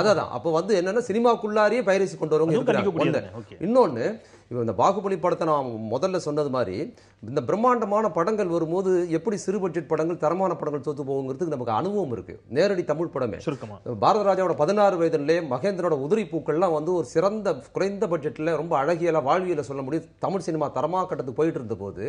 அதான். அப்போ வந்து என்னன்னா சினிமாக்குள்ளாரியே பைரசி கொண்டு வரவங்க இருக்கிறாங்க. இன்னொன்னு, இப்போ இந்த பாகுபலி படத்தை நான் முதல்ல சொன்னது மாதிரி இந்த பிரம்மாண்டமான படங்கள் வரும்போது எப்படி சிறு பட்ஜெட் படங்கள் தரமான படங்கள் தோத்து போகுங்கிறதுக்கு நமக்கு அனுபவம் இருக்கு. நேரடி தமிழ் படமே பாரதராஜாவோட 16 வயதிலே மகேந்திரோட உதிரி பூக்கள்லாம் வந்து ஒரு சிறந்த குறைந்த பட்ஜெட்ல ரொம்ப அழகியல வாழ்வியல சொல்ல முடியும் தமிழ் சினிமா தரமா கட்டத்துக்கு போயிட்டு இருந்த போது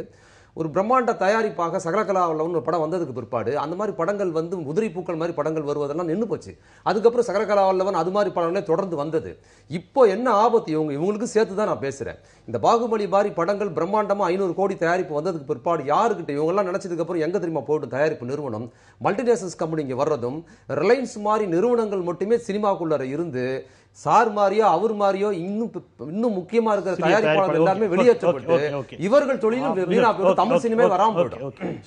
ஒரு பிரம்மாண்ட தயாரிப்பாக சகலகலாவல்லவன் ஒரு படம் வந்ததுக்கு பிற்பாடு அந்த மாதிரி படங்கள் வந்து உதிரி பூக்கள் மாதிரி படங்கள் வருவதெல்லாம் நின்று போச்சு. அதுக்கப்புறம் சகலகலாவல்லவன் அது மாதிரி படங்களே தொடர்ந்து வந்தது. இப்போ என்ன ஆபத்து இவங்களுக்கு சேர்த்து தான் நான் பேசுறேன். இந்த பாகுபலி மாதிரி படங்கள் பிரம்மாண்டமா 500 கோடி தயாரிப்பு வந்ததுக்கு பிற்பாடு யாருக்கிட்ட இவங்கெல்லாம் நினைச்சதுக்கு அப்புறம் எங்க தெரியுமா போய்டும் தயாரிப்பு நிறுவனம் மல்டிநேஷனல்ஸ் கம்பெனி இங்க வர்றதும் ரிலையன்ஸ் மாதிரி நிறுவனங்கள் மட்டுமே சினிமாக்குள்ள இருந்து சார் மாதிரியோ அவர் மாதிரியோ இன்னும் முக்கியமா இருக்கிற தயாரிப்பாளர்கள் எல்லாருமே வெளியேற்றப்பட்டு இவர்கள் தொழிலும் வீணா போயிடும், தமிழ் சினிமா வராம போயிடும்.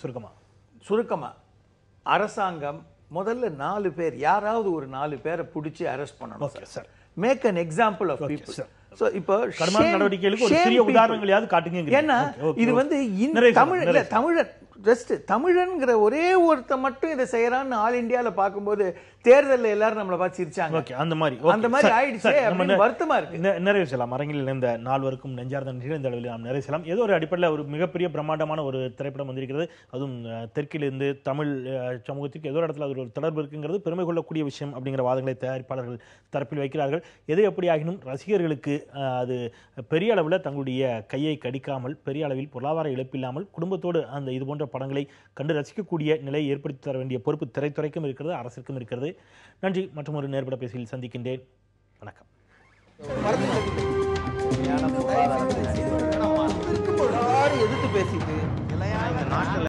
சுருக்கமா அரசாங்கம் முதல்ல 4 பேர் யாராவது ஒரு 4 பேரை பிடிச்சி அரெஸ்ட் பண்ணணும். Make an example of people. So இப்போ கடுமையான நடவடிக்கைகளுக்கு ஒரு சிறிய உதாரணங்களையாவது காட்டுங்க. ஏன்னா இது வந்து தமிழன் ஜஸ்ட் தமிழன்ங்கிற ஒரே ஒருத்த மட்டும் இதை செய்யறான்னு ஆல் இந்தியால பாக்கும்போது தேர்தலில் எல்லாரும் நம்மளை பார்த்து சிரிச்சாங்க. அந்த மாதிரி ஆயிடுச்சு அப்படின்னு வருத்தமா இருக்கு. நிறைவு செய்யலாம். அரங்கில் இந்த 4 வருக்கும் நெஞ்சார்ந்த நன்றிகள். இந்த அளவில் நாம் நிறைவு செய்யலாம். ஏதோ ஒரு அடிப்படையில் ஒரு மிகப்பெரிய பிரம்மாண்டமான ஒரு திரைப்படம் வந்திருக்கிறது. அதுவும் தெற்கிலிருந்து தமிழ் சமூகத்துக்கு ஏதோ இடத்துல ஒரு தொடர்பு இருக்குங்கிறது பெருமை கொள்ளக்கூடிய விஷயம் அப்படிங்கிற வாதங்களை தயாரிப்பாளர்கள் தரப்பில் வைக்கிறார்கள். எது எப்படி ஆகினும் ரசிகர்களுக்கு அது பெரிய அளவில் தங்களுடைய கையை கடிக்காமல் பெரிய அளவில் பொருளாதார இழப்பில்லாமல் குடும்பத்தோடு அந்த இது போன்ற படங்களை கண்டு ரசிக்கக்கூடிய நிலையை ஏற்படுத்தி தர வேண்டிய பொறுப்பு திரைத்துறைக்கும் இருக்கிறது, அரசுக்கும் இருக்கிறது. நன்றி. மற்றும் ஒரு நேர்பட பேசியில் சந்திக்கின்றேன். வணக்கம். எதிர்த்து பேசிட்டு